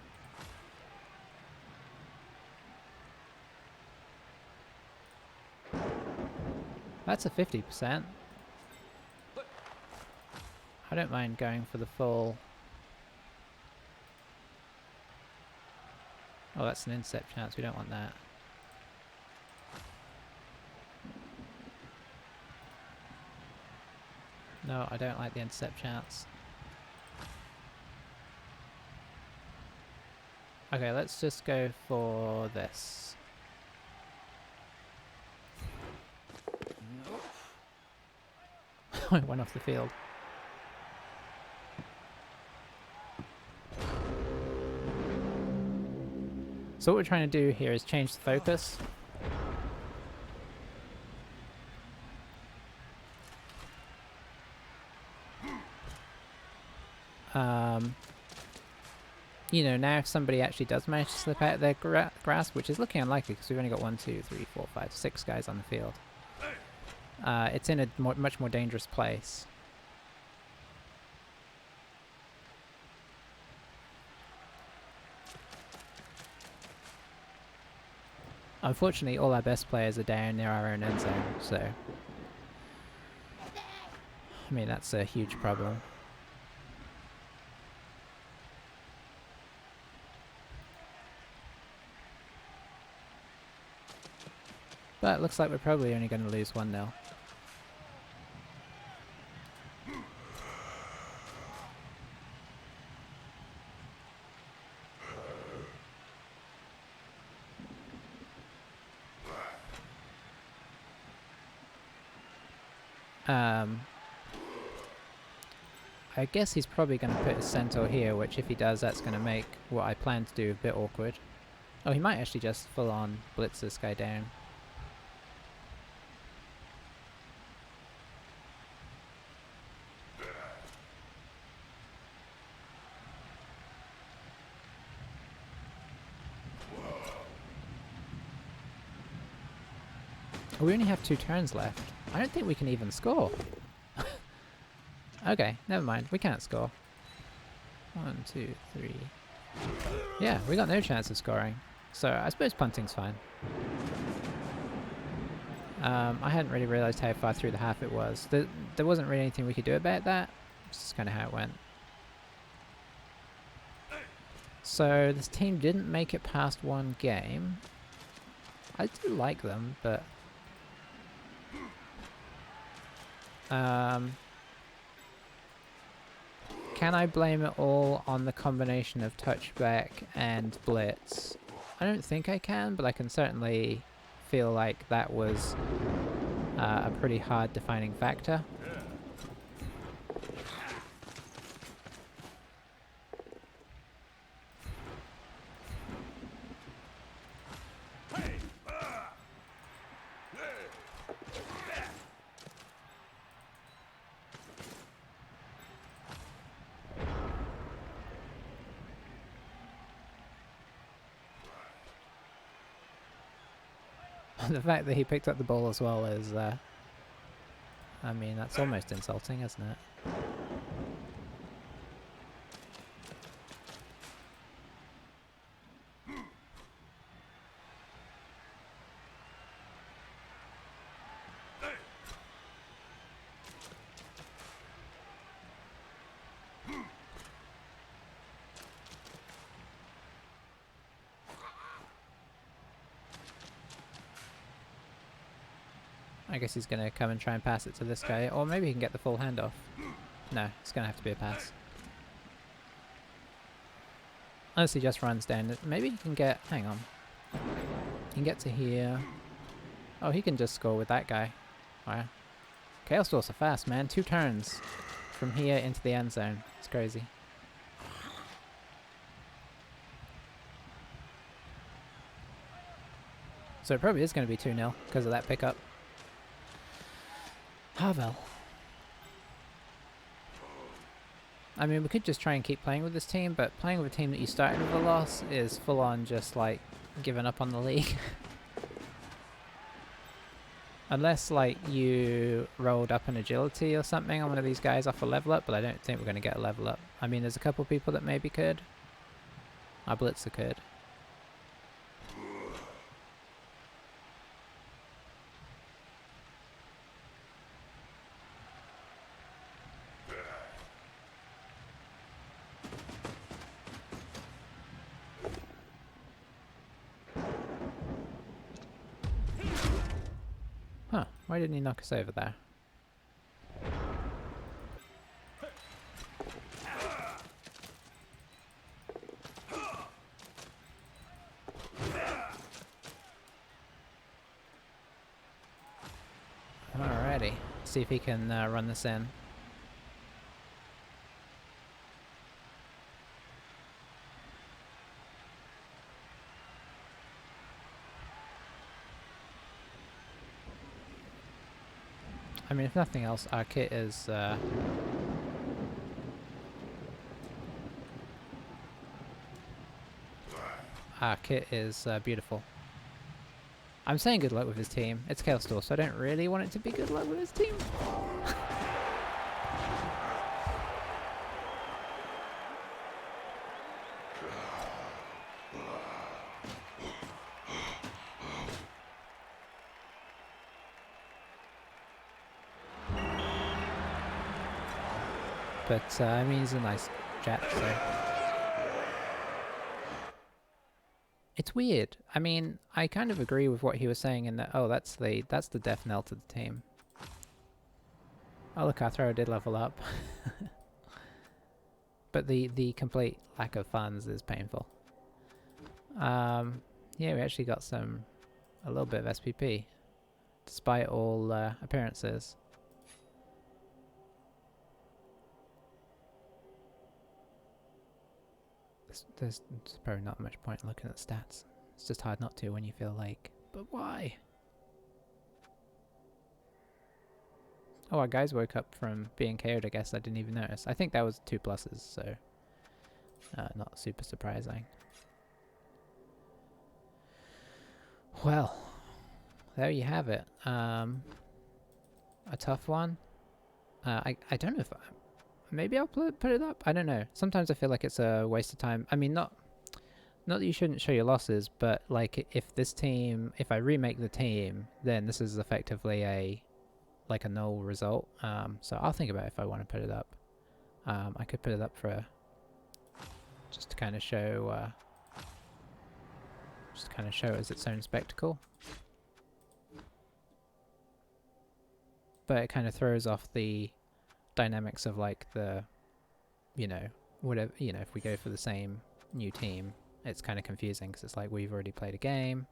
That's a 50%. I don't mind going for the full... Oh, that's an intercept chance. We don't want that. No, I don't like the intercept chance. Okay, let's just go for this. I went off the field. So what we're trying to do here is change the focus. You know, now if somebody actually does manage to slip out of their grasp, which is looking unlikely because we've only got 1, 2, 3, 4, 5, 6 guys on the field. It's in a much more dangerous place. Unfortunately, all our best players are down near our own end zone, so... I mean, that's a huge problem. But it looks like we're probably only going to lose 1-0. I guess he's probably going to put his centaur here, which if he does, that's going to make what I plan to do a bit awkward. Oh, he might actually just full on blitz this guy down. Oh, we only have 2 turns left. I don't think we can even score. Okay, never mind. We can't score. 1, 2, 3. Yeah, we got no chance of scoring. So I suppose punting's fine. I hadn't really realised how far through the half it was. There wasn't really anything we could do about that. It's just kind of how it went. So this team didn't make it past 1 game. I do like them, but... can I blame it all on the combination of touchback and blitz? I don't think I can, but I can certainly feel like that was a pretty hard defining factor. The fact that he picked up the ball as well is, I mean, that's almost insulting, isn't it? I guess he's going to come and try and pass it to this guy, or maybe he can get the full handoff. No, it's going to have to be a pass. Unless he just runs down. Maybe he can get... hang on. He can get to here. Oh, he can just score with that guy. Wow. Chaos Dwarfs are fast, man. 2 turns from here into the end zone. It's crazy. So it probably is going to be 2-0 because of that pickup. Havel. I mean, we could just try and keep playing with this team, but playing with a team that you started with a loss is full on just like giving up on the league. Unless like you rolled up an agility or something on one of these guys off a level up, but I don't think we're going to get a level up. I mean, there's a couple people that maybe could. Our blitzer could. Huh, why didn't he knock us over there? Alrighty, see if he can run this in. I mean, if nothing else, our kit is beautiful. I'm saying good luck with his team. It's Chaos Dwarf, so I don't really want it to be good luck with his team. But I mean, he's a nice chap, so it's weird. I mean, I kind of agree with what he was saying in that. Oh, that's the death knell to the team. Oh look, our thrower did level up. But the complete lack of funds is painful. Yeah, we actually got a little bit of SPP, despite all appearances. There's probably not much point looking at stats. It's just hard not to when you feel like, but why? Oh, our guys woke up from being KO'd, I guess I didn't even notice. I think that was 2 pluses, so not super surprising. Well, there you have it. A tough one. I don't know if maybe I'll put it up. I don't know. Sometimes I feel like it's a waste of time. I mean, not that you shouldn't show your losses, but like if I remake the team, then this is effectively a null result. So I'll think about if I want to put it up. I could put it up for just to kind of show it as its own spectacle. But it kind of throws off the dynamics of like the, whatever, if we go for the same new team, it's kind of confusing because it's like we've already played a game.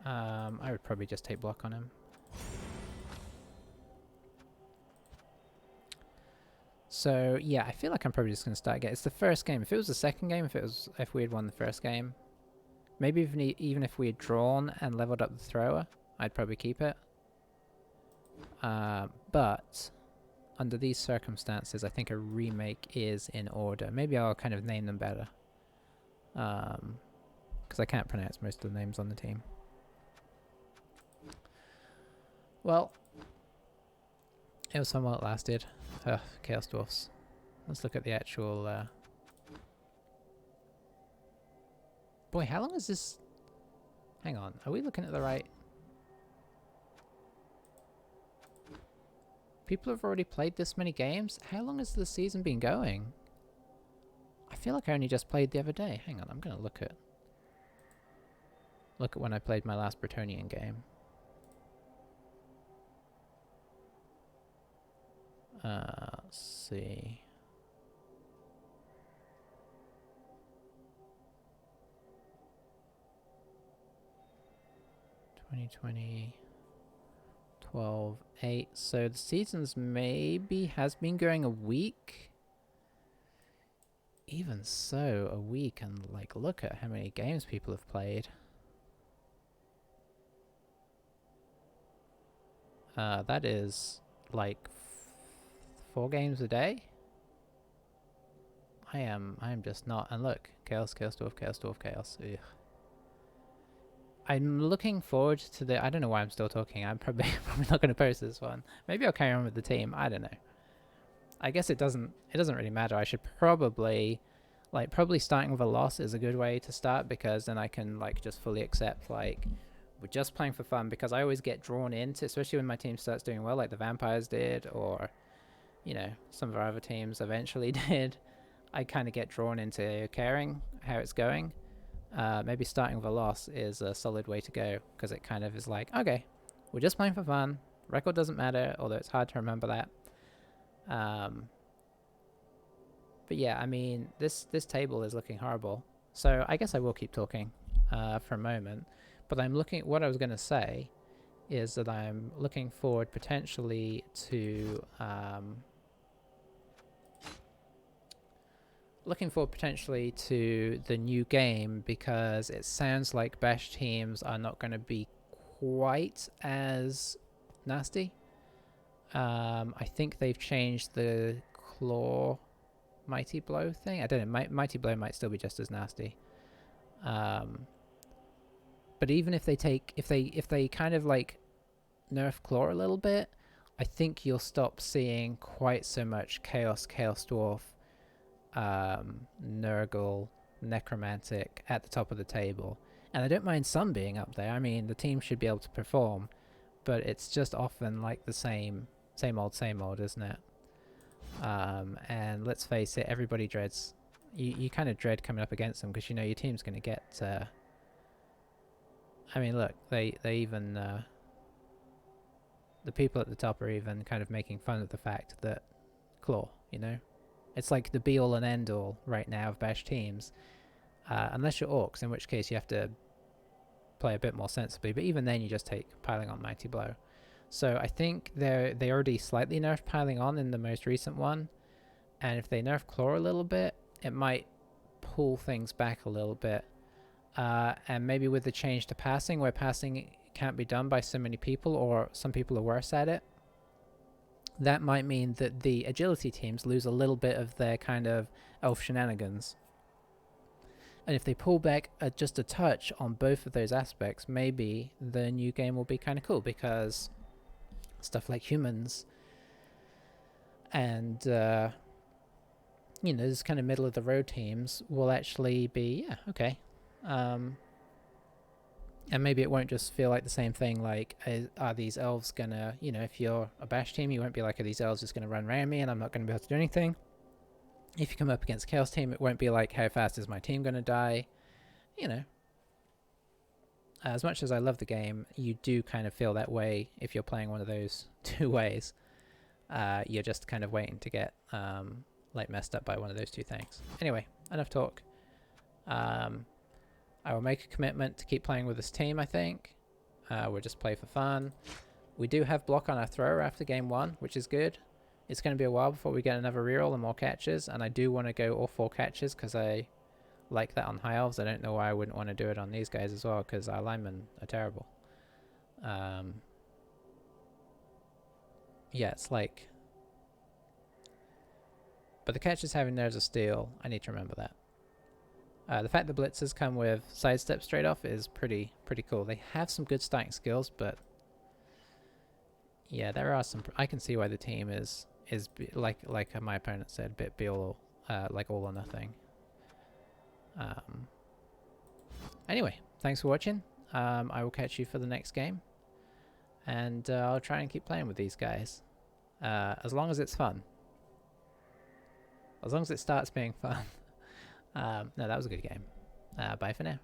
I would probably just take block on him. So yeah, I feel like I'm probably just going to start again. It's the first game. If it was the second game, if we had won the first game, maybe even if we had drawn and leveled up the thrower, I'd probably keep it. But under these circumstances, I think a remake is in order. Maybe I'll kind of name them better. Because I can't pronounce most of the names on the team. Well, it was fun while it lasted. Chaos Dwarfs. Let's look at the actual... Boy, how long is this... Hang on, are we looking at the right... People have already played this many games? How long has the season been going? I feel like I only just played the other day. Hang on, I'm gonna look at when I played my last Bretonnian game. Let's see. (2020) 12/8. So the season's maybe has been going a week. Even so, a week, and like look at how many games people have played. That is like 4 games a day. I am just not. And look, Chaos, Chaos Dwarf, Chaos Dwarf, Chaos. Ugh. I'm looking forward to the... I don't know why I'm still talking. I'm probably not going to post this one. Maybe I'll carry on with the team. I don't know. I guess it doesn't really matter. I should probably starting with a loss is a good way to start, because then I can like just fully accept like we're just playing for fun, because I always get drawn into, especially when my team starts doing well, like the Vampires did, or some of our other teams eventually did. I kind of get drawn into caring how it's going. Maybe starting with a loss is a solid way to go, because it kind of is like, okay, we're just playing for fun. Record doesn't matter, although it's hard to remember that. But yeah, I mean, this table is looking horrible. So I guess I will keep talking for a moment. But what I was going to say is that I'm looking forward potentially to... the new game, because it sounds like Bash teams are not going to be quite as nasty. I think they've changed the Claw Mighty Blow thing. I don't know, Mighty Blow might still be just as nasty. But even if they kind of like nerf Claw a little bit, I think you'll stop seeing quite so much Chaos Dwarf, Nurgle, Necromantic at the top of the table. And I don't mind some being up there. I mean, the team should be able to perform, but it's just often like the same old, isn't it? And let's face it, everybody dreads. You kind of dread coming up against them because you know your team's going to get. I mean, look, they even the people at the top are even kind of making fun of the fact that Claw, you know, it's like the be all and end all right now of Bash teams, unless you're Orcs, in which case you have to play a bit more sensibly. But even then, you just take piling on Mighty Blow. So I think they already slightly nerfed piling on in the most recent one, and if they nerf Claw a little bit, it might pull things back a little bit. And maybe with the change to passing, where passing can't be done by so many people, or some people are worse at it, that might mean that the agility teams lose a little bit of their kind of elf shenanigans. And if they pull back just a touch on both of those aspects, maybe the new game will be kind of cool, because stuff like humans and you know, this kind of middle of the road teams will actually be, yeah, okay. And maybe it won't just feel like the same thing, like, are these elves gonna, you know, if you're a Bash team, you won't be like, are these elves just gonna run around me and I'm not gonna be able to do anything? If you come up against a Chaos team, it won't be like, how fast is my team gonna die? You know. As much as I love the game, you do kind of feel that way if you're playing one of those two ways. You're just kind of waiting to get like messed up by one of those two things. Anyway, enough talk. I will make a commitment to keep playing with this team, I think. We'll just play for fun. We do have block on our thrower after game 1, which is good. It's going to be a while before we get another reroll and more catches, and I do want to go all 4 catches because I like that on High Elves. I don't know why I wouldn't want to do it on these guys as well, because our linemen are terrible. Yeah, it's like... But the catches having theirs a steal, I need to remember that. The fact that blitzers come with sidestep straight off is pretty cool. They have some good starting skills, but yeah, there are some. I can see why the team is like my opponent said, be all like all or nothing. Anyway, thanks for watching. I will catch you for the next game, and I'll try and keep playing with these guys as long as it's fun. As long as it starts being fun. No, that was a good game. Bye for now.